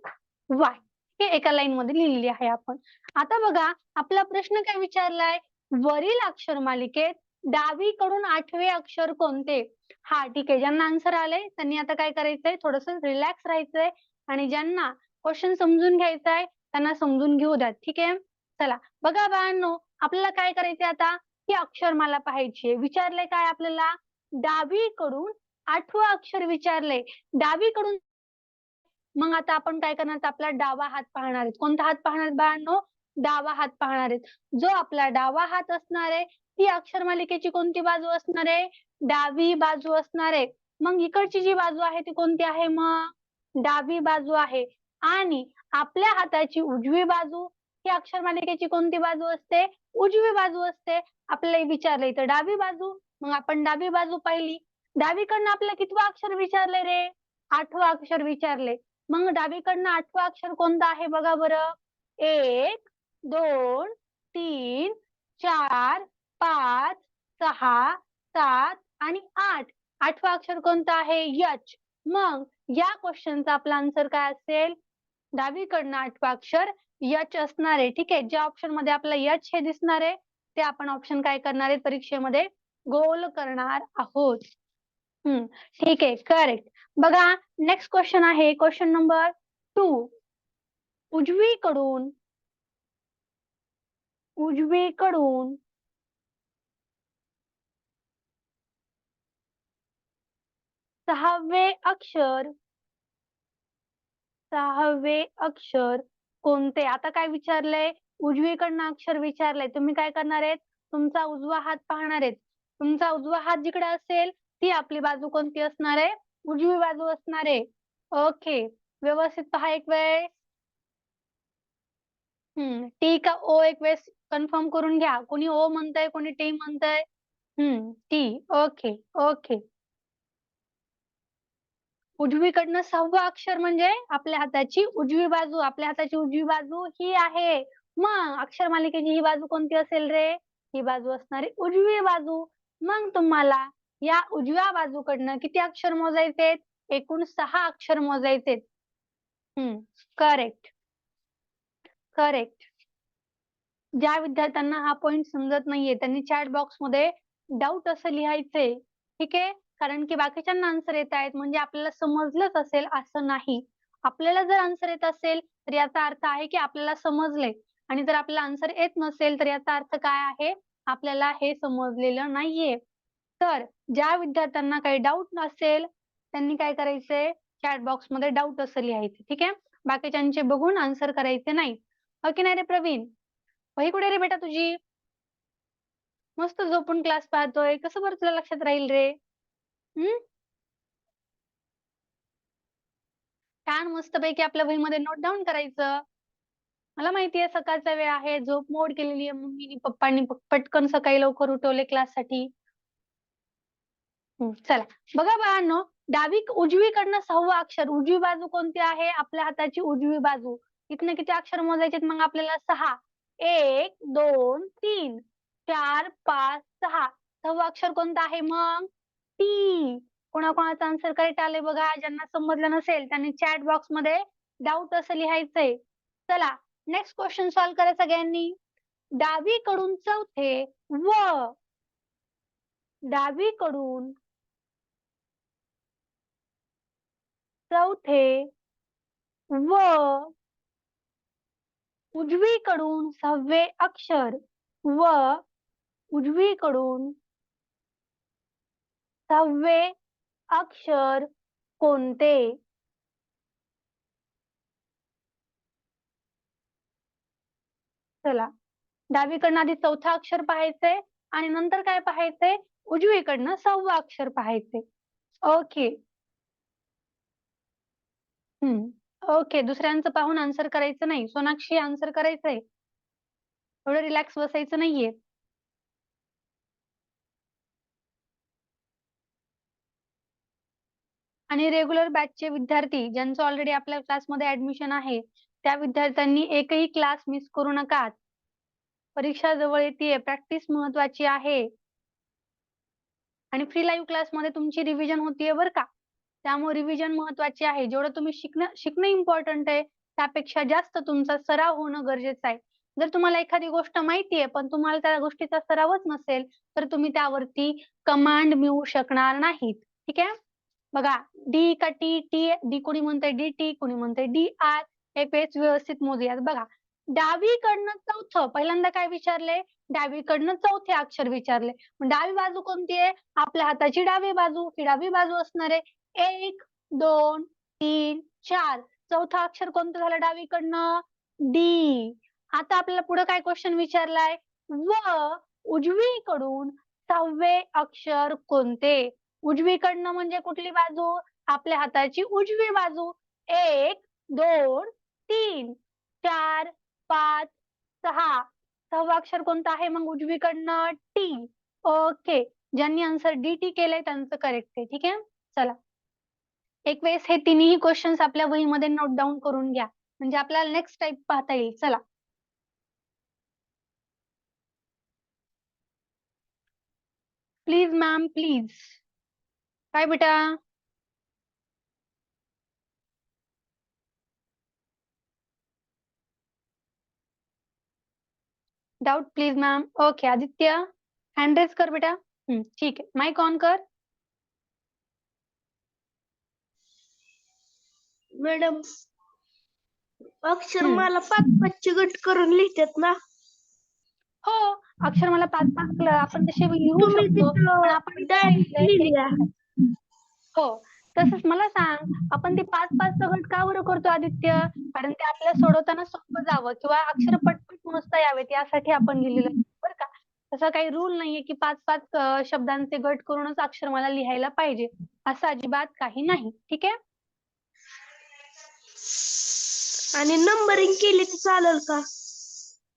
Y हे एका लाईन मध्ये लिहिलेली आहे आपण. आता बघा आपला प्रश्न काय विचारलाय? वरील अक्षर मालिकेत डावीकडून आठवे अक्षर कोणते? हा ठीक आहे, ज्यांना आन्सर आले त्यांनी आता काय करायचंय? थोडस रिलॅक्स राहायचंय आणि ज्यांना क्वेश्चन समजून घ्यायचाय त्यांना समजून घेऊ द्या. ठीक आहे, चला बघा बाळांनो आपल्याला काय करायचंय आता? ही अक्षरमाला पाहायची. विचारलंय काय आपल्याला? डावीकडून आठवं अक्षर विचारलंय. डावीकडून मग आता आपण काय करणार, तर आपला डावा हात पाहणार आहेत. कोणता हात पाहणार आहेत बाळांनो? डावा हात पाहणार आहेत. जो आपला डावा हात असणार आहे, ती अक्षर मालिकेची कोणती बाजू असणार आहे? डावी बाजू असणार आहे. मग इकडची जी बाजू आहे ती कोणती आहे मग? डावी बाजू आहे. आणि आपल्या हाताची उजवी बाजू ही अक्षर मालिकेची कोणती बाजू असते? उजवी बाजू असते. आपल्याला विचारलंय तर डावी बाजू, मग आपण डावी बाजू पाहिली. डावीकडनं आपल्याला कितवं अक्षर विचारले रे? 8वं अक्षर विचारले. मग डावीकडनं 8वं अक्षर कोणतं आहे बघा बरं? 1, 2, 3, 4, 5, 6, 7 आणि 8. 8वं अक्षर कोणतं आहे? यच. मग या क्वेश्चनचा आपला आन्सर काय असेल? डावीकडनं 8वं अक्षर यच असणार आहे. ठीक आहे. ज्या ऑप्शन मध्ये आपल्याला यच हे दिसणार आहे ते आपण ऑप्शन काय करणार आहे परीक्षेमध्ये गोल करणार आहोत. ठीक आहे. करेक्ट. बघा नेक्स्ट क्वेश्चन आहे क्वेश्चन नंबर 2. उजवीकडून 6वे अक्षर कोणते? आता काय विचारलंय? उजवीकडनं अक्षर विचारलंय. तुम्ही काय करणार आहेत? तुमचा उजवा हात पाहणार आहेत. तुमचा उजवा हात जिकडे असेल ती आपली बाजू कोणती असणार आहे? उजवी बाजू असणार आहे. ओके. व्यवस्थित पहा एक वेळेस. टी का ओ एक वेळेस कन्फर्म करून घ्या. कोणी ओ म्हणतंय, कोणी टी म्हणतंय. टी. Okay, okay. उजवीकडनं 6वं अक्षर म्हणजे आपल्या हाताची उजवी बाजू. आपल्या हाताची उजवी बाजू ही आहे. मग अक्षर मालिकेची ही बाजू कोणती असेल रे? ही बाजू असणारी उजवी बाजू. मग तुम्हाला या उजव्या बाजूकडनं किती अक्षर मोजायचे? एकूण 6 अक्षर मोजायचे. करेक्ट. करेक्ट. ज्या विद्यार्थ्यांना हा पॉइंट समजत नाहीये त्यांनी चॅट बॉक्स मध्ये डाऊट असं लिहायचंय. ठीक आहे. कारण की बाकीच्यांना आन्सर येत आहेत म्हणजे आपल्याला समजलंच असेल असं नाही. आपल्याला जर आन्सर येत असेल तर याचा अर्थ आहे की आपल्याला समजलंय आणि जर आपल्याला आन्सर येत नसेल तर याचा अर्थ काय आहे? आपल्याला हे समजलेलं नाहीये. तर ज्या विद्यार्थ्यांना काही डाऊट नसेल त्यांनी काय करायचंय? चॅट बॉक्स मध्ये डाऊट असं लिहायचं. ठीक आहे. बाकीच्यांचे बघून आन्सर करायचे नाही. हो की नाही रे प्रवीण? वही कुठे रे बेटा तुझी? मस्त झोपून क्लास पाहतोय. कसं बरं तुला लक्षात राहील रे? छान मस्तपैकी आपल्या वहीमध्ये नोट डाऊन करायचं. मला माहितीये सकाळचा वेळ आहे, झोप मोड केलेली आहे मम्मीनी पप्पांनी पटकन सकाळी लवकर उठवले क्लाससाठी. चला बघा बाळांनो, उजवीकडनं 6वं अक्षर, उजवी बाजू कोणती आहे? आपल्या हाताची उजवी बाजू. इथनं किती अक्षर मोजायचे मग आपल्याला? 6. 1, 2, 3, 4, 5, 6. 6वं अक्षर कोणतं आहे मग? टी. कोणाकोणाचं आन्सर करेक्ट आलंय बघा. ज्यांना समजलं नसेल त्यांनी चॅट बॉक्स मध्ये डाऊट असं लिहायचंय. चला नेक्स्ट क्वेश्चन सॉल्व्ह करा सगळ्यांनी. डावीकडून चौथे व डावीकडून चौथे व उजवीकडून 6वे अक्षर व उजवीकडून 6वे अक्षर कोणते? चला डावीकडनं आधी चौथा अक्षर पाहायचंय आणि नंतर काय पाहायचंय? उजवीकडनं 6वं अक्षर पाहायचंय. ओके. ओके. दुसऱ्यांचं पाहून आन्सर करायचं नाही. सोनाक्षी आन्सर करायचंय. थोडं रिलॅक्स बसायचं नाहीये. आणि रेग्युलर बॅचचे विद्यार्थी ज्यांचं ऑलरेडी आपल्या क्लासमध्ये ऍडमिशन आहे त्या विद्यार्थ्यांनी एकही क्लास मिस करू नका. परीक्षा जवळ येते, प्रॅक्टिस महत्वाची आहे आणि फ्री लाईव्ह क्लासमध्ये तुमची रिव्हिजन होतीये बरं का. त्यामुळे रिव्हिजन महत्वाची आहे. जेवढं तुम्ही शिकणं इम्पॉर्टंट आहे त्यापेक्षा जास्त तुमचा सराव होणं गरजेचं आहे. जर तुम्हाला एखादी गोष्ट माहितीये पण तुम्हाला त्या गोष्टीचा सरावच नसेल तर तुम्ही त्यावरती कमांड मिळवू शकणार नाहीत. ठीक आहे. बघा डी का टी, डी कोणी म्हणतंय डी टी, कोणी म्हणतंय डी आर. हे पेज व्यवस्थित मोजूयात. बघा डावीकडनं चौथं, पहिल्यांदा काय विचारले? डावीकडनं चौथे अक्षर विचारले. डावी बाजू कोणती आहे? आपल्या हाताची डावी बाजू. ही डावी बाजू असणार आहे. 1, 2, 3, 4. चौथा अक्षर कोणतं झालं डावीकडनं? डी. आता आपल्याला पुढे काय क्वेश्चन विचारलाय? व उजवीकडून 6वे अक्षर कोणते? उजवीकडनं म्हणजे कुठली बाजू? आपल्या हाताची उजवी बाजू. 1 2 3 4 5 6. 6वं अक्षर कोणतं आहे मग उजवीकडनं? टी. ओके, ज्यांनी आन्सर डी टी केलंय त्यांचं करेक्ट आहे. ठीक आहे, चला एक वेळेस हे तिन्ही क्वेश्चन्स आपल्या वहीमध्ये नोट डाऊन करून घ्या, म्हणजे आपल्याला नेक्स्ट टाइप पाहता येईल. चला प्लीज मॅम प्लीज. काय बेटा? Doubt please ma'am. Okay Aditya hand raise कर बेटा. ठीक आहे, माइक ऑन कर. मॅडम अक्षर मला 5-5 गट करून लिहितात ना? हो, अक्षर मला 5-5 आपण तसे लिहू तुम्ही शकतो, पण आपण इथे डायरेक्ट सांगितलंय लिहिल्या. हो. तसंच मला सांग, आपण ते 5-5 गट का बरं करतो आदित्य? कारण ते आपल्याला सोडवताना सोपं जावं किंवा अक्षर पटपट मोजता यावेत यासाठी आपण लिहिलेलं आहे, बरं का. तसा काही रूल नाहीये की 5-5 शब्दांचे गट करूनच अक्षर मला लिहायला पाहिजे, असं अजिबात काही नाही. ठीक आहे. आणि नंबरिंग केली तर चालेल का?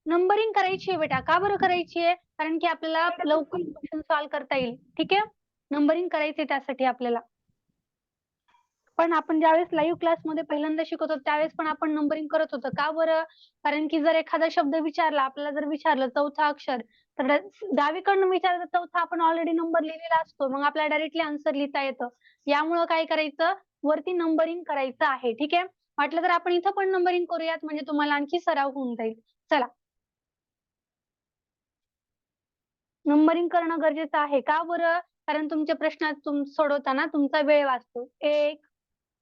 नंबरिंग करायची आहे बेटा. का बरं करायची आहे? कारण की आपल्याला लवकर क्वेश्चन सॉल्व्ह करता येईल. ठीक आहे, नंबरिंग करायचे त्यासाठी आपल्याला. पण आपण ज्यावेळेस लाईव्ह क्लासमध्ये पहिल्यांदा शिकत होतो त्यावेळेस पण आपण नंबरिंग करत होतो. का बरं? कारण की जर एखादा शब्द विचारला, आपल्याला जर विचारलं चौथा अक्षर, तर डावीकडनं विचारलं चौथा आपण ऑलरेडी नंबर लिहिलेला असतो, मग आपल्याला डायरेक्टली आन्सर लिहिता येतं. यामुळं काय करायचं, वरती नंबरिंग करायचं आहे. ठीक आहे, वाटलं तर आपण इथं पण नंबरिंग करूयात, म्हणजे तुम्हाला आणखी सराव होऊन जाईल. चला नंबरिंग करणं गरजेचं आहे. का बरं? कारण तुमच्या प्रश्नात सोडवताना तुमचा वेळ वाचतो. 1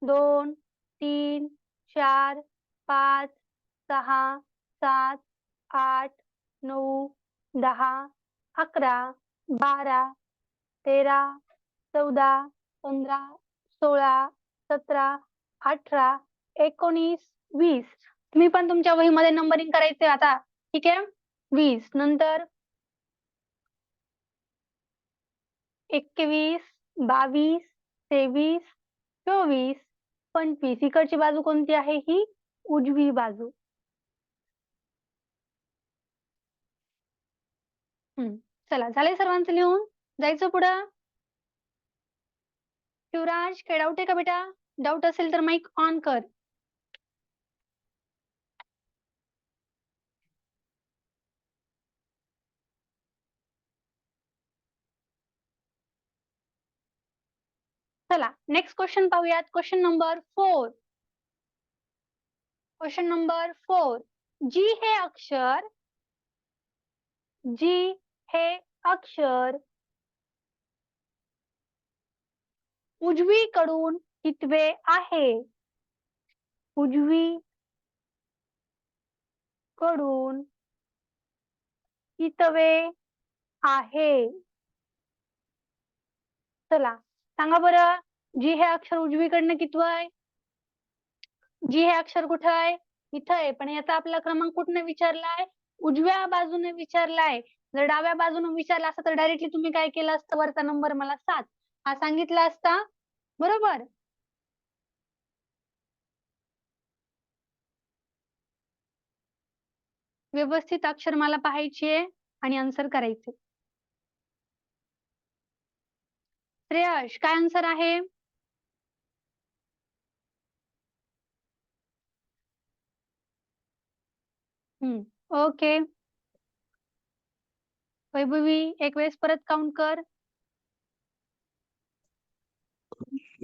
2 3 4 5 6 7 8 9 10 11 12 13 14 15 16 17 18 19 20. तुम्ही पण तुमच्या वहीमध्ये नंबरिंग करायचे आता. ठीक आहे, 20 नंतर 21 22 23 24 25. इकडची बाजू कोणती आहे? ही उजवी बाजू. चला झालंय सर्वांचं लिहून, जायचं पुढं. शिवराज काय डाऊट आहे का बेटा? डाऊट असेल तर माईक ऑन कर. चला नेक्स्ट क्वेश्चन पाहूयात. Question number 4. Question number 4. जी हे अक्षर उजवीकडून कितवे आहे? उजवीकडून कितवे आहे? चला सांगा बरं, जी हे अक्षर उजवीकडनं कितवं आहे? जी हे अक्षर कुठं आहे? इथं आहे, पण याचा आपला क्रमांक कुठनं विचारलाय? उजव्या बाजूने विचारलाय. जर डाव्या बाजूने विचारला असता तर डायरेक्टली तुम्ही काय केलं असतं, वरचा नंबर मला 7 हा सांगितला असता, बरोबर. व्यवस्थित अक्षर मला पाहायचे आणि आन्सर करायचे. श्रेयश काय आन्सर आहे? ओके वैभवी एक वेळेस परत काउंट कर.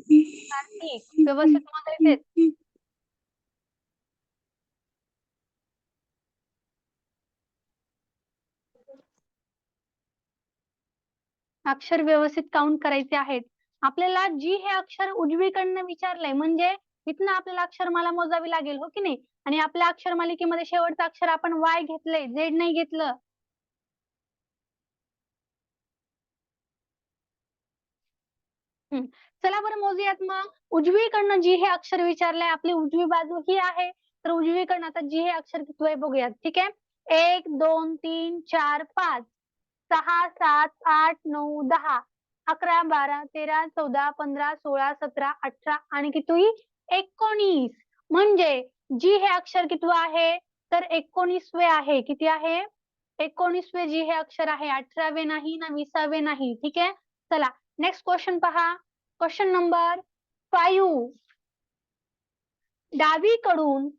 कार्तिक व्यवस्थित मोजायचे. अक्षर व्यवस्थित काउंट करायचे आहेत. आपल्याला जी हे अक्षर उजवीकडनं विचारलंय म्हणजे इथनं आपल्याला अक्षर मला मोजावी लागेल, हो की नाही? आणि आपल्या अक्षर मालिकेमध्ये शेवटचं अक्षर आपण वाय घेतलंय, झेड नाही घेतलं. चला बरं मोजूयात मग. उजवीकडनं जी हे अक्षर विचारलंय, आपली उजवी बाजू ही आहे. तर उजवीकडनं आता जी हे अक्षर किती आहे बघूयात. ठीक आहे. 1, 2, 3, 4, 5, 6, 7, 8, 9, 10, 11, 12, 13, 14, 15, 16, 17, 18 आणि किती 19. म्हणजे जी हे अक्षर किती आहे तर 19वे आहे. किती आहे? 19वे जी हे अक्षर आहे. 18वे नाही ना 20वे नाही. ठीक आहे. चला नेक्स्ट क्वेश्चन पहा. Question number 5. डावीकडून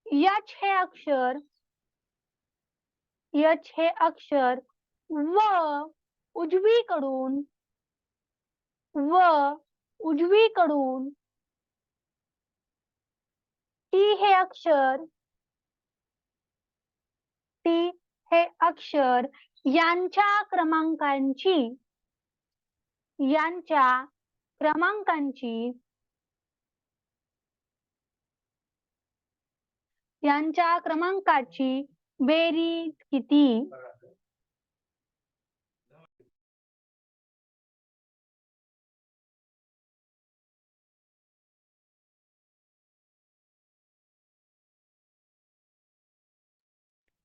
एच हे अक्षर व उजवीकडून टी हे अक्षर यांच्या क्रमांकाची बेरीज किती?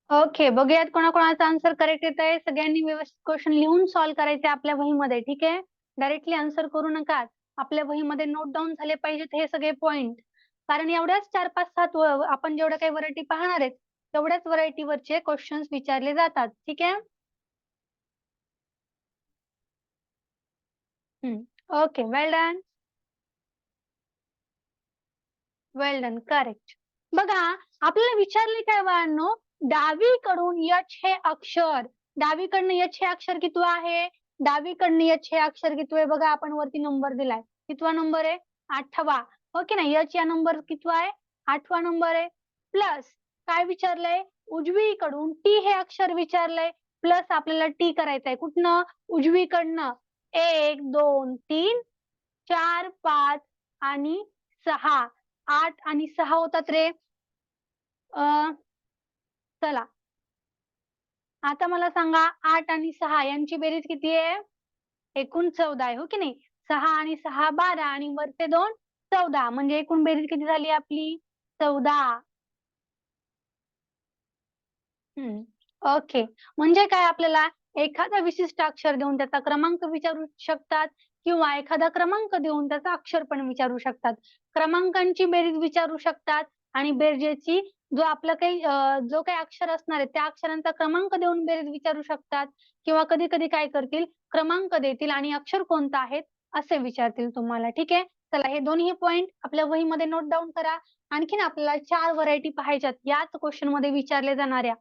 ओके, बघूयात कोणाकोणाचा आन्सर करेक्ट येत आहे. सगळ्यांनी व्यवस्थित क्वेश्चन लिहून सॉल्व्ह करायचे आपल्या वहीमध्ये. ठीक आहे. डायरेक्टली आन्सर करू नका. आपल्या वहीमध्ये नोट डाऊन झाले पाहिजेत हे सगळे पॉइंट. कारण एवढ्याच 4, 5, 7 आपण जेवढ्या काही व्हरायटी पाहणार आहेत तेवढ्याच व्हरायटीवरचे क्वेश्चन्स विचारले जातात. ठीक आहे. Okay, well done correct. बघा आपल्याला विचारले काय बाळांनो, डावीकडून एच हे अक्षर, डावीकडनं एच हे अक्षर किती आहे? डावीकडनं एच हे अक्षर किती आहे बघा, आपण वरती नंबर दिलाय. कितवा नंबर आहे? 8वा. हो की नाही? एच या नंबर कितवा आहे? 8वा नंबर आहे. प्लस काय विचारलंय? उजवीकडून टी हे अक्षर विचारलंय. प्लस आपल्याला टी करायचंय. कुठनं? उजवीकडनं. 1, 2, 3, 4, 5 आणि 6. 8 आणि 6 होतात रे. चला आता मला सांगा 8 आणि 6 यांची बेरीज किती आहे? एकूण 14 आहे. हो की नाही? 6 आणि 6 12 आणि वरचे 2 14. म्हणजे एकूण बेरीज किती झाली आपली? 14. ओके. म्हणजे काय आपल्याला एखादा विशिष्ट अक्षर देऊन त्याचा क्रमांक विचारू शकतात किंवा एखादा क्रमांक देऊन त्याचा अक्षर पण विचारू शकतात. क्रमांकांची बेरीज विचारू शकतात आणि बेरजेची जो काही अक्षर असणार आहे त्या अक्षरांचा क्रमांक देऊन बेरीज विचारू शकतात किंवा कधी कधी काय करतील क्रमांक देतील आणि अक्षर कोणतं आहे असे विचारतील तुम्हाला. ठीक आहे. चला हे दोन्ही पॉइंट आपल्या वहीमध्ये नोट डाऊन करा. आणखीन आपल्याला 4 व्हरायटी पाहायच्यात याच क्वेश्चन मध्ये विचारले जाणाऱ्या.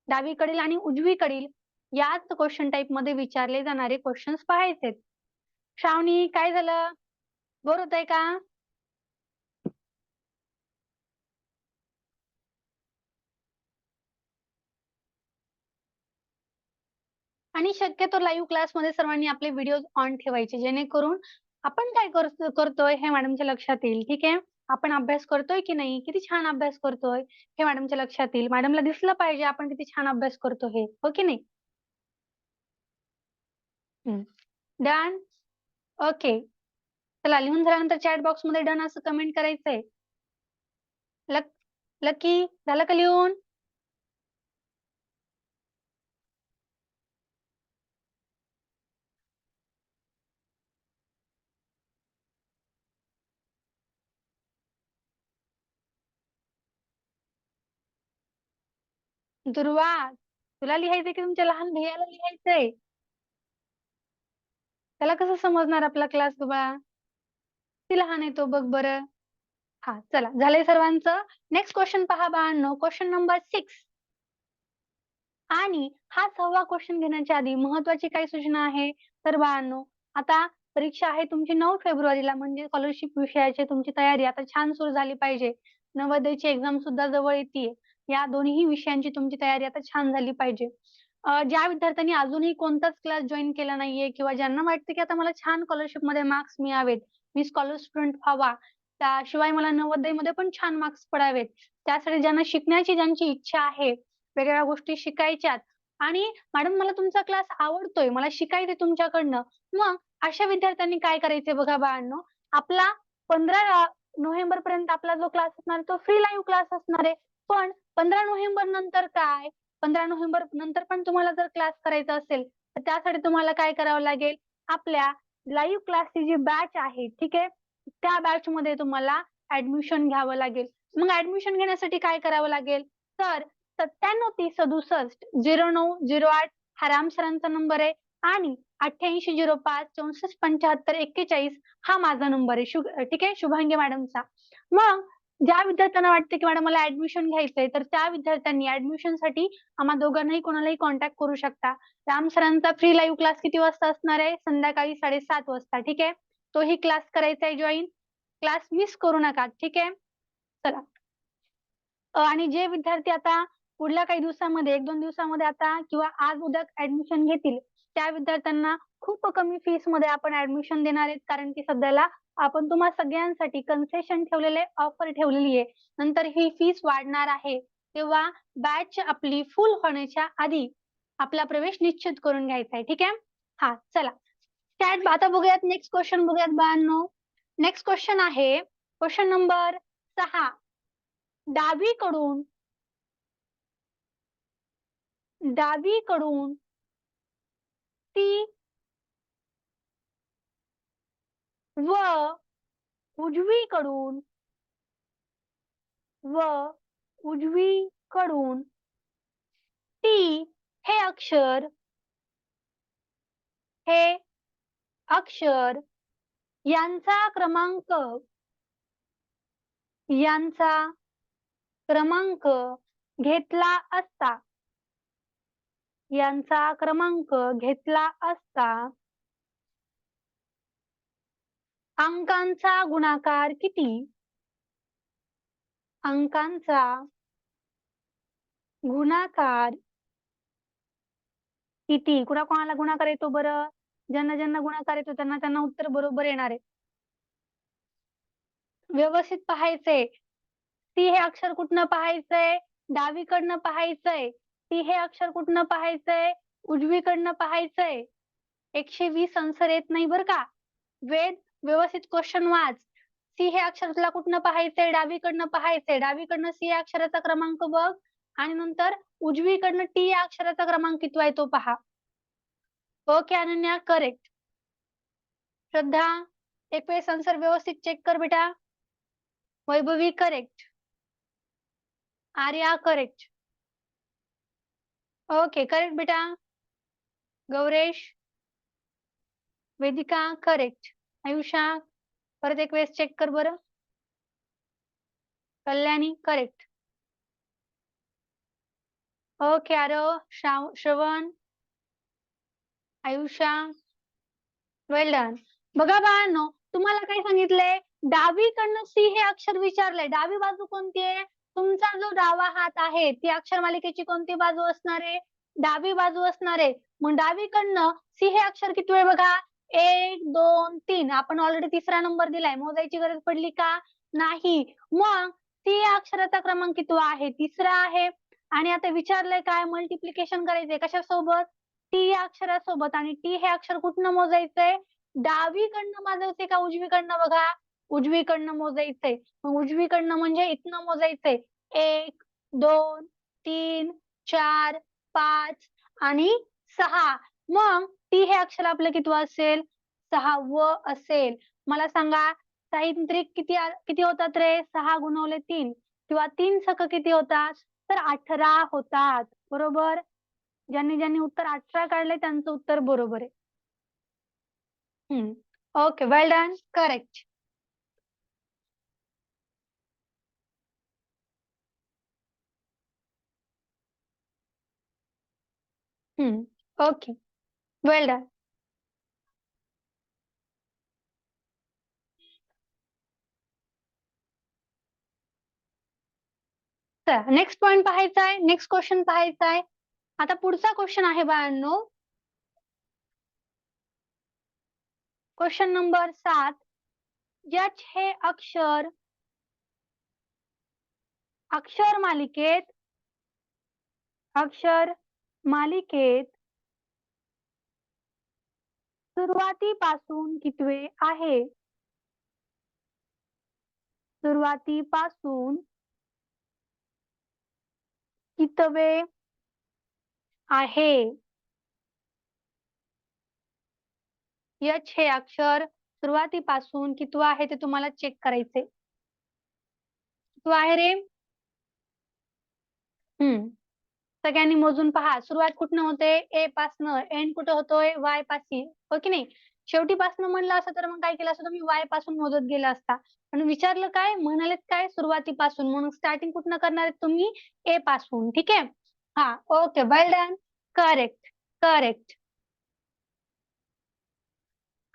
डावीकडील आणि उजवीकडील याच क्वेश्चन टाइप मध्ये विचारले जाणारे क्वेश्चन्स पाहायचे. श्रावणी काय झालं? बोर होतंय का? आणि शक्यतो लाईव्ह क्लासमध्ये सर्वांनी आपले व्हिडिओ ऑन ठेवायचे जेणेकरून आपण काय करतोय हे मॅडमच्या लक्षात येईल. ठीक आहे. आपण अभ्यास करतोय की नाही, किती छान अभ्यास करतोय हे मॅडमच्या लक्षात येईल. मॅडमला दिसलं पाहिजे आपण किती छान अभ्यास करतो हे. हो की नाही? डन. ओके. चला लिहून झाल्यानंतर चॅट बॉक्स मध्ये डन असं कमेंट करायचंय. लकी झालं का लिहून? दुर्वा तुला लिहायचंय की तुमच्या लहान भैयाला लिहायचंय? त्याला कसं समजणार आपला क्लास बाबा? किती लहान आहे तो बघ बरं. हा चला झालंय सर्वांचं. नेक्स्ट क्वेश्चन पहा बाळांनो. Question number 6. आणि हा 6वा क्वेश्चन घेण्याच्या आधी महत्वाची काय सूचना आहे तर बाळांनो, आता परीक्षा आहे तुमची 9 फेब्रुवारीला म्हणजे स्कॉलरशिप विषयाची तुमची तयारी आता छान सुरू झाली पाहिजे. नवोदयची एक्झाम सुद्धा जवळ येते. या दोन्ही विषयांची तुमची तयारी आता छान झाली पाहिजे. ज्या विद्यार्थ्यांनी अजूनही कोणताच क्लास जॉईन केला नाहीये किंवा ज्यांना वाटतं की आता मला छान स्कॉलरशिप मध्ये मार्क्स मिळावेत, मी स्कॉलर स्टुडंट व्हावा, त्याशिवाय मला नवोदयमध्ये पण छान मार्क्स पडावेत, त्यासाठी ज्यांना शिकण्याची ज्यांची इच्छा आहे, वेगवेगळ्या गोष्टी शिकायच्यात, आणि मॅडम मला तुमचा क्लास आवडतोय, मला शिकायचंय तुमच्याकडनं. मग अशा विद्यार्थ्यांनी काय करायचंय बघा बाळांनो, आपला 15 नोव्हेंबर पर्यंत आपला जो क्लास असणार तो फ्री लाईव्ह क्लास असणार आहे. पण 15 नोव्हेंबर नंतर काय? 15 नोव्हेंबर नंतर पण तुम्हाला जर क्लास करायचा असेल, तर त्यासाठी तुम्हाला काय करावं लागेल? आपल्या लाईव्ह क्लासची जी बॅच आहे, ठीक आहे? त्या बॅच मध्ये तुम्हाला ऍडमिशन घ्यावं लागेल. मग ऍडमिशन घेण्यासाठी काय करावं लागेल? तर 9730600908 हा राम सरांचा नंबर आहे आणि 8805647541 हा माझा नंबर आहे. ठीक आहे, शुभांगी मॅडमचा. मग ज्या विद्यार्थ्यांना वाटते की मॅडम मला ऍडमिशन घ्यायचंय, तर त्या विद्यार्थ्यांनी ऍडमिशन साठी आम्हा दोघांनाही कोणालाही कॉन्टॅक्ट करू शकता. राम सरांचा फ्री लाईव्ह क्लास किती वाजता असणार आहे? संध्याकाळी 7:30 वाजता. ठीक आहे, तोही क्लास करायचा आहे जॉईन. क्लास मिस करू नका. ठीक आहे, चला. आणि जे विद्यार्थी आता पुढल्या काही दिवसामध्ये 1-2 दिवसामध्ये आता किंवा आज उद्या ऍडमिशन घेतील, त्या विद्यार्थ्यांना खूप कमी फीस मध्ये आपण ऍडमिशन देणार आहेत. कारण की सध्याला आपण तुम्हा सगळ्यांसाठी कन्सेशन ठेवलेले, ऑफर ठेवलेली आहे. नंतर ही फीस वाढणार आहे. तेव्हा बॅच आपली फुल होण्याच्या आधी आपला प्रवेश निश्चित करून घ्यायचा आहे. ठीक आहे, हा चला. त्यात आता बघूयात नेक्स्ट क्वेश्चन बघूयात बाळांनो. नेक्स्ट क्वेश्चन आहे क्वेश्चन नंबर 6. डावीकडून ती व उजवीकडून टी हे अक्षर यांचा क्रमांक घेतला असता अंकांचा गुणाकार किती? कोणाला गुणाकार येतो बरं? ज्यांना ज्यांना गुणाकार येतो त्यांना त्यांना उत्तर बरोबर येणार आहे. व्यवस्थित पाहायचंय. ती हे अक्षर कुठनं पाहायचंय? डावीकडनं पाहायचंय. ती हे अक्षर कुठनं पाहायचंय? उजवीकडनं पाहायचंय. 120 आन्सर येत नाही बरं का. वेद, व्यवस्थित क्वेश्चन वाच. सी हे अक्षर तुला कुठनं पाहायचंय? डावीकडनं पाहायचंय. डावीकडनं सी या अक्षराचा क्रमांक बघ आणि नंतर उजवीकडनं टी या अक्षराचा क्रमांक किती आहे तो पहा. Okay Ananya, correct. श्रद्धा, एक वेळेस आन्सर व्यवस्थित चेक कर बेटा. Vaibhavi, correct. Arya, correct. Okay, correct बेटा. गौरेश, वेदिका, करेक्ट. आयुषा, परत एक वेळेस चेक कर बरं. कल्याणी, करेक्ट. ओके आरव, श्रवण, आयुषा, वेल डन. बघा बाळांनो, तुम्हाला काय सांगितलंय? डावीकडनं सी हे अक्षर विचारलंय. डावी बाजू कोणती आहे? तुमचा जो डावा हात आहे ती अक्षर मालिकेची कोणती बाजू असणार आहे? डावी बाजू असणार आहे. मग डावीकडनं सी हे अक्षर किती आहे बघा? 1, 2, 3. आपण ऑलरेडी तिसरा नंबर दिलाय. मोजायची गरज पडली का? नाही. मग सी या अक्षराचा क्रमांक किती आहे? तिसरा आहे. आणि आता विचारलंय काय? मल्टिप्लिकेशन करायचंय कशासोबत? टी या अक्षरासोबत. आणि टी हे अक्षर कुठनं मोजायचंय? डावीकडनं मोजायचंय का उजवीकडनं बघा? उजवीकडनं मोजायचंय. मग उजवीकडनं म्हणजे इथनं मोजायचंय. 1, 2, 3, 4, 5 आणि 6. मग टी हे अक्षर आपलं किती असेल? 6व असेल. मला सांगा साहित्रिक किती होतात रे? 6 गुणवले 3 किंवा 3 छक किती होतात? तर 18 होतात. बरोबर. ज्यांनी ज्यांनी उत्तर 18 काढले त्यांचं उत्तर बरोबर आहे. Okay, well done, correct. Okay, well done. चला नेक्स्ट पॉइंट पाहायचा आहे, नेक्स्ट क्वेश्चन पाहायचा आहे. आता पुढचा क्वेश्चन आहे बाळांनो, क्वेश्चन नंबर 7. एच हे अक्षर मालिकेत सुरुवातीपासून कितवे आहे? सुरुवातीपासून कितवे आहे? H हे अक्षर सुरुवातीपासून कितवं आहे ते तुम्हाला चेक करायचे. कितवं आहे रे? सगळ्यांनी मोजून पहा. सुरुवात कुठनं होते? A पासनं. एंड कुठं होतोय? Y पाशी. हो की नाही? शेवटी पासनं म्हणलं असतं तर मग काय केलं असतं तुम्ही Y पासून मोजत गेला असता. पण विचारलं काय? म्हणालेत काय? सुरुवातीपासून. म्हणून स्टार्टिंग कुठनं करणार आहेत तुम्ही? A पासून. ठीक आहे? हां. Okay. Well done. Correct. Correct.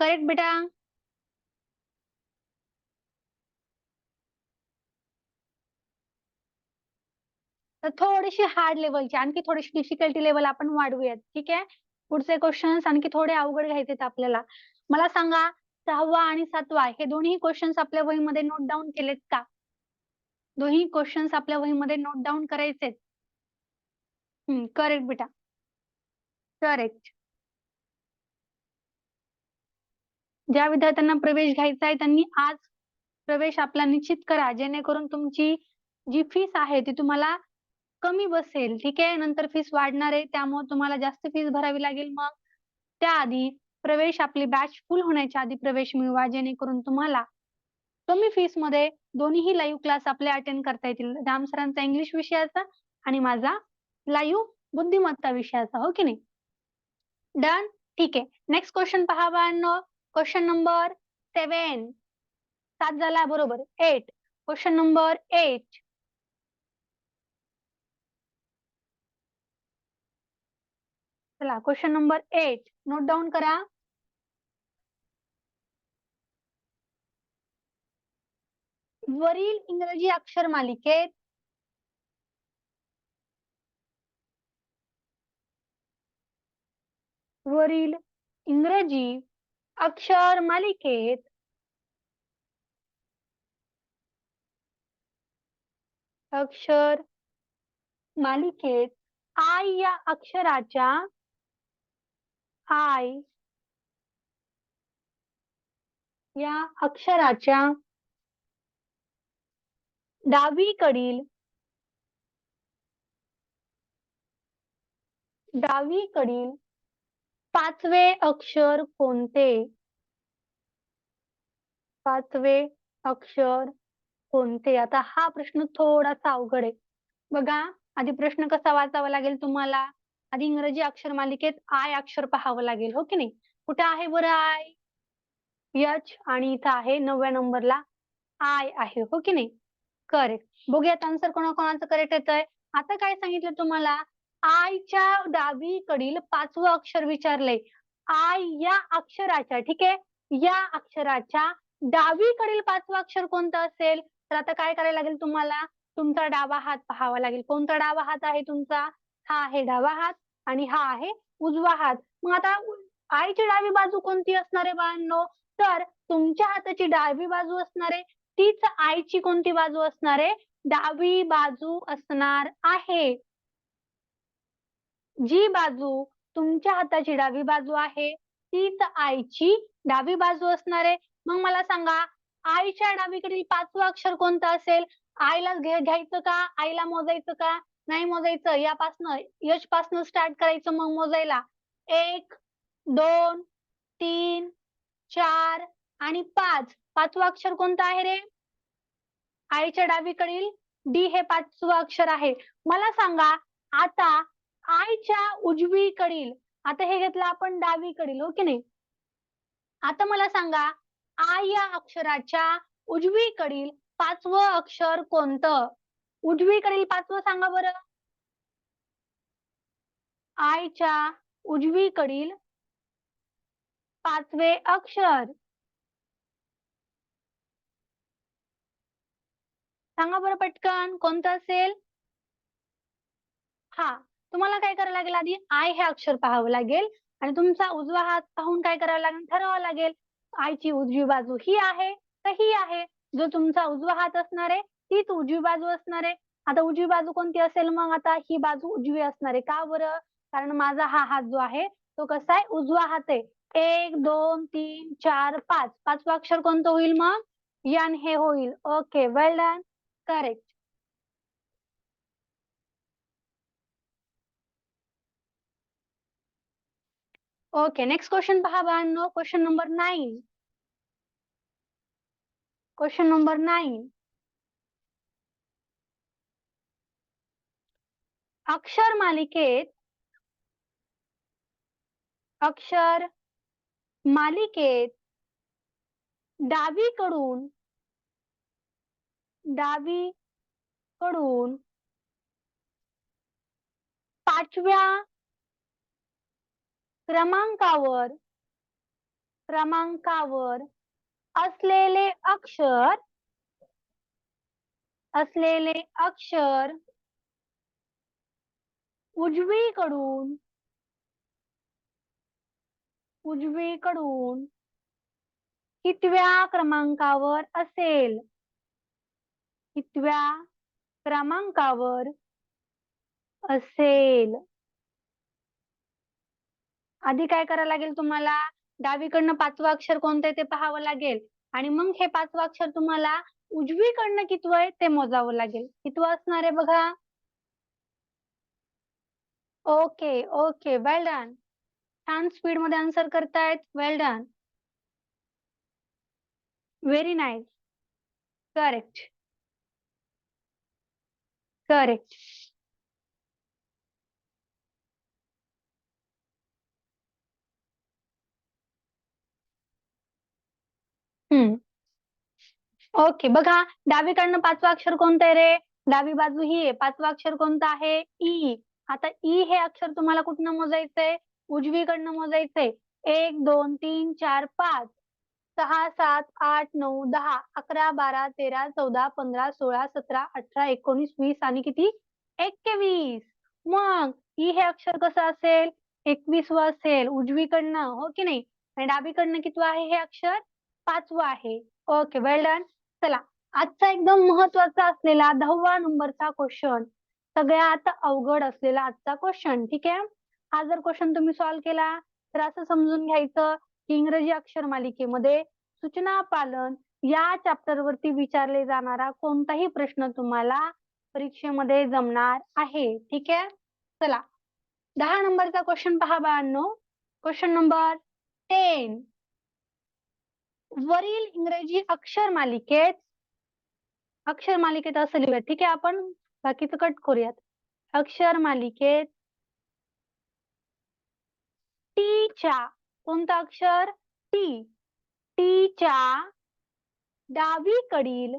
Correct बेटा. तर थोडीशी हार्ड लेव्हलची, आणखी थोडीशी डिफिकल्टी लेव्हल आपण वाढवूयात. ठीक आहे? पुढचे क्वेश्चन्स आणखी थोडे अवघड घ्यायचेत आपल्याला. मला सांगा 6वा आणि 7वा हे दोन्ही क्वेश्चन्स आपल्या वहीमध्ये नोट डाउन केलेत का? दोन्ही क्वेश्चन्स आपल्या वहीमध्ये नोट डाउन करायचेत. करेक्ट बेटा. करेक्ट. ज्या विद्यार्थ्यांना प्रवेश घ्यायचा आहे त्यांनी आज प्रवेश आपला निश्चित करा, जेणेकरून तुमची जी फीस आहे ती तुम्हाला कमी बसेल. ठीक आहे? नंतर फीस वाढणार आहे, त्यामुळे तुम्हाला जास्त फीस भरावी लागेल. मग त्याआधी प्रवेश आपली बॅच फुल होण्याच्या आधी प्रवेश मिळवा, जेणेकरून तुम्हाला कमी फीस मध्ये दोन्हीही लाईव्ह क्लास आपले अटेंड करता येतील. राम सरांचा इंग्लिश विषयाचा आणि माझा लाईव्ह बुद्धिमत्ता विषयाचा. हो की नाही? डन. ठीक आहे. नेक्स्ट क्वेश्चन पहा बाळांनो. Question number 7. 7 झाला बरोबर. 8. Question number 8. चला क्वेश्चन नंबर 8 नोट डाउन करा. वरील इंग्रजी अक्षर मालिकेत वरील इंग्रजी अक्षर मालिकेत अक्षर मालिकेत आय या अक्षराच्या आय या अक्षराच्या डावीकडील पाचवे अक्षर कोणते? पाचवे अक्षर कोणते? आता हा प्रश्न थोडासा अवघड आहे. बघा, आधी प्रश्न कसा वाचावा लागेल तुम्हाला? आधी इंग्रजी अक्षर मालिकेत आय अक्षर पाहावं लागेल. हो की नाही? कुठे आहे बरं आय? H आणि इथं आहे 9व्या नंबरला आय आहे. हो की नाही? करेक्ट. बघूयात आन्सर कोणाकोणाचं करेक्ट येतंय. आता काय सांगितलं तुम्हाला? आयच्या डावीकडील 5वं अक्षर विचारलंय. आय या अक्षराच्या, ठीक आहे? या अक्षराच्या डावीकडील 5वं अक्षर कोणतं असेल? तर आता काय करायला लागेल तुम्हाला? तुमचा डावा हात पाहावा लागेल. कोणता डावा हात आहे तुमचा? हा आहे डावा हात आणि हा आहे उजवा हात. मग आता आईची डावी बाजू कोणती असणार आहे बाळांनो? तर तुमच्या हाताची डावी बाजू असणार आहे, तीच आईची कोणती बाजू असणार आहे? डावी बाजू असणार आहे. जी बाजू तुमच्या हाताची डावी बाजू आहे, तीच आईची डावी बाजू असणार आहे. मग मला सांगा, आईच्या डावीकडील 5वं अक्षर कोणतं असेल? आईला घ्यायचं का? आईला मोजायचं का? नाही मोजायचं. यापासनं H पासनं स्टार्ट करायचं मग मोजायला. 1, 2, 3, 4 आणि 5. 5वं अक्षर कोणतं आहे रे? आईच्या डावीकडील D हे 5वं अक्षर आहे. मला सांगा, आता आईच्या उजवीकडील, आता हे घेतलं आपण डावीकडील, हो की नाही? आता मला सांगा, आय या अक्षराच्या उजवीकडील 5वं अक्षर कोणतं? उजवीकडील 5वं सांगा बरं. आयच्या उजवीकडील 5वे अक्षर सांगा बरं पटकन, कोणतं असेल? हा, तुम्हाला काय करावं लागेल? आधी आय हे अक्षर पाहावं लागेल आणि तुमचा उजवा हात पाहून काय करावं लागेल? ठरवावं लागेल. आईची उजवी बाजू ही आहे तर ही आहे. जो तुमचा उजवा हात असणार आहे तीच उजवी बाजू असणार आहे. आता उजवी बाजू कोणती असेल? मग आता ही बाजू उजवी असणार आहे. का बरं? कारण माझा हा हात जो आहे तो कसा आहे, उजवा हात आहे. 1 2 3 4 5, पाचवं अक्षर कोणतं होईल मग? यन हे होईल. Okay, well done, correct. Okay, next question पहा बाळांनो, क्वेश्चन नंबर 9. Question number 9. अक्षर मालिकेत डावीकडून पाचव्या क्रमांकावर असलेले अक्षर उजवीकडून कितव्या क्रमांकावर असेल? कितव्या क्रमांकावर असेल? आधी काय करायला लागेल तुम्हाला? डावीकडनं पाचवं अक्षर कोणतं आहे ते पाहावं लागेल आणि मग हे पाचवं अक्षर तुम्हाला उजवीकडनं कितवं आहे ते मोजावं लागेल. कितवं असणार आहे बघा. Okay okay, well done. छान स्पीड मध्ये आन्सर करतायत. Well done, very nice. Correct. Okay, बघा डावीकडनं पाचवं अक्षर कोणतं आहे रे? डावी बाजू ही आहे. पाचवं अक्षर कोणतं आहे? ई. आता ई हे अक्षर तुम्हाला कुठनं मोजायचंय? उजवीकडनं मोजायचंय. 1 2 3 4 5 6 7 8 9 10 11 12 13 14 15 16 17 18 19 20 आणि किती? 21. मग ई हे अक्षर कसं असेल? 21वं असेल उजवीकडनं, हो की नाही? आणि डावीकडनं कितवं आहे हे अक्षर? 5वं आहे. Okay, well done. चला, आजचा एकदम महत्वाचा असलेला 10वा नंबरचा क्वेश्चन, सगळ्यात अवघड असलेला आजचा क्वेश्चन. ठीक आहे, हा जर क्वेश्चन तुम्ही सॉल्व्ह केला तर असं समजून घ्यायचं की इंग्रजी अक्षर मालिकेमध्ये सूचना पालन या चॅप्टर वरती विचारले जाणारा कोणताही प्रश्न तुम्हाला परीक्षेमध्ये जमणार आहे. ठीक आहे, चला 10 नंबरचा क्वेश्चन पहा बाळांनो. Question number 10. वरील इंग्रजी अक्षर मालिकेत असं लिहूया. ठीक आहे, आपण बाकीचं कट करूयात. अक्षर मालिकेत टीच्या, कोणता अक्षर? टी. टीच्या डावीकडील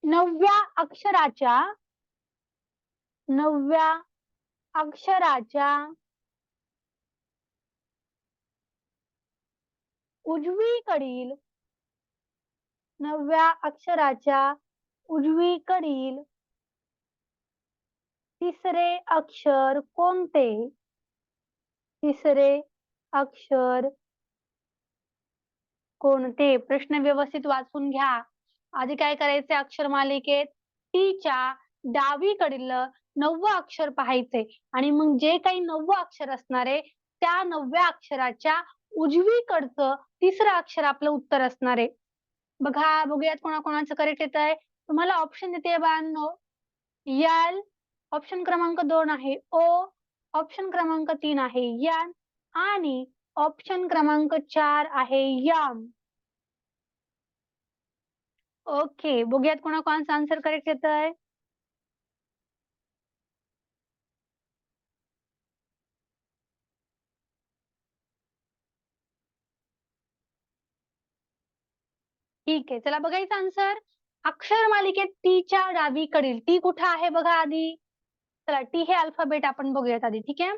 9व्या अक्षराच्या उजवीकडील तिसरे अक्षर कोणते? प्रश्न व्यवस्थित वाचून घ्या. आधी काय करायचे? अक्षर मालिकेत टीच्या डावीकडील 9वं अक्षर पाहायचे आणि मग जे काही 9वं अक्षर असणार आहे त्या 9व्या अक्षराच्या उजवीकडचं तिसरं अक्षर आपलं उत्तर असणार आहे. बघूयात कोणाकोणाचं करेक्ट येत आहे. तुम्हाला ऑप्शन देते बाळांनो. यल, ऑप्शन क्रमांक 2 आहे ओ, ऑप्शन क्रमांक 3 आहे यन आणि ऑप्शन क्रमांक 4 आहे यम. ओके, बघूयात कोणाकोणाचं आन्सर करेक्ट येत आहे. ठीक आहे, चला बघायचं आन्सर. अक्षर मालिकेत टीच्या डावीकडील, टी कुठे आहे बघा आधी. चला, टी हे अल्फाबेट आपण बघूयात आधी. ठीक आहे,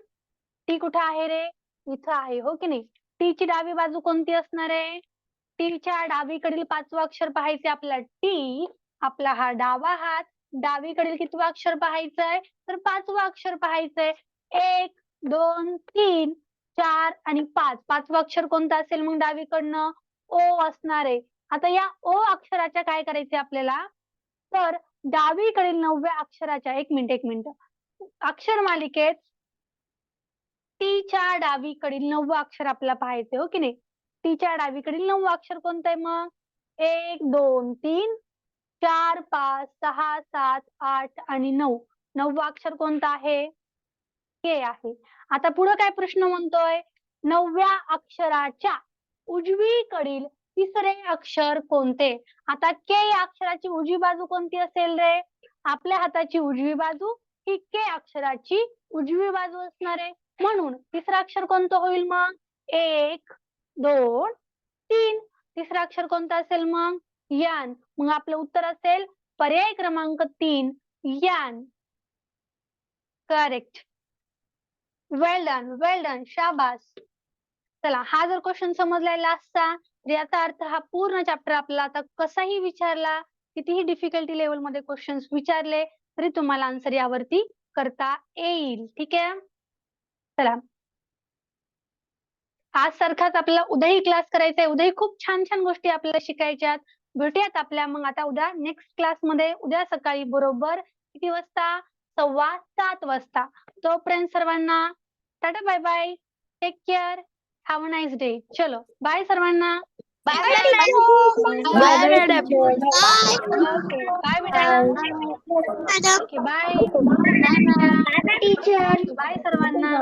टी कुठे आहे रे? इथं आहे, हो की नाही? टीची डावी बाजू कोणती असणार आहे? टीच्या डावीकडील 5वं अक्षर पाहायचे आपल्याला टी. आपला हा डावा हात, डावीकडील कितवं अक्षर पाहायचंय? तर 5वं अक्षर पाहायचंय. 1 2 3 4 आणि 5. 5वं अक्षर कोणतं असेल मग डावीकडनं? ओ असणार आहे. आता या ओ अक्षराच्या काय करायचे आपल्याला, तर डावीकडील 9व्या अक्षराच्या एक मिनिट अक्षर मालिकेत टीच्या डावीकडील 9वं अक्षर आपल्याला पाहायचे हो की नाही. टीच्या डावीकडील 9वं अक्षर कोणतं आहे मग? 1 2 3 4 5 6 7 8 आणि 9. 9वं अक्षर कोणतं आहे? के आहे. आता पुढे काय प्रश्न म्हणतोय, 9व्या अक्षराच्या उजवीकडील तिसरे अक्षर कोणते? आता के या अक्षराची उजवी बाजू कोणती असेल रे? आपल्या हाताची उजवी बाजू ही के अक्षराची उजवी बाजू असणार आहे. म्हणून तिसरं अक्षर कोणतं होईल मग? 1 2 3. तिसरं अक्षर कोणतं असेल मग? यान. मग आपलं उत्तर असेल पर्याय क्रमांक 3 यान. करेक्ट. वेल डन शाबास. चला, हा जर क्वेश्चन समजलाय लास्टचा, तर याचा अर्थ हा पूर्ण चॅप्टर आपल्याला आता कसाही विचारला, कितीही डिफिकल्टी लेवल मध्ये क्वेश्चन्स विचारले तरी तुम्हाला आन्सर यावरती करता येईल. ठीक आहे. चला, आज सारखाच आपल्याला उद्याही क्लास करायचा आहे. उद्याही खूप छान छान गोष्टी आपल्याला शिकायच्यात. भेटूयात आपल्या मग आता उद्या नेक्स्ट क्लास मध्ये, उद्या सकाळी बरोबर किती वाजता? 7:15 वाजता. तोपर्यंत सर्वांना tata bye bye. Take care. Have a nice day. चलो बाय सर्वांना. Bye bye madam. Okay bye बेटा. Okay bye. बाय बाय सर्वांना.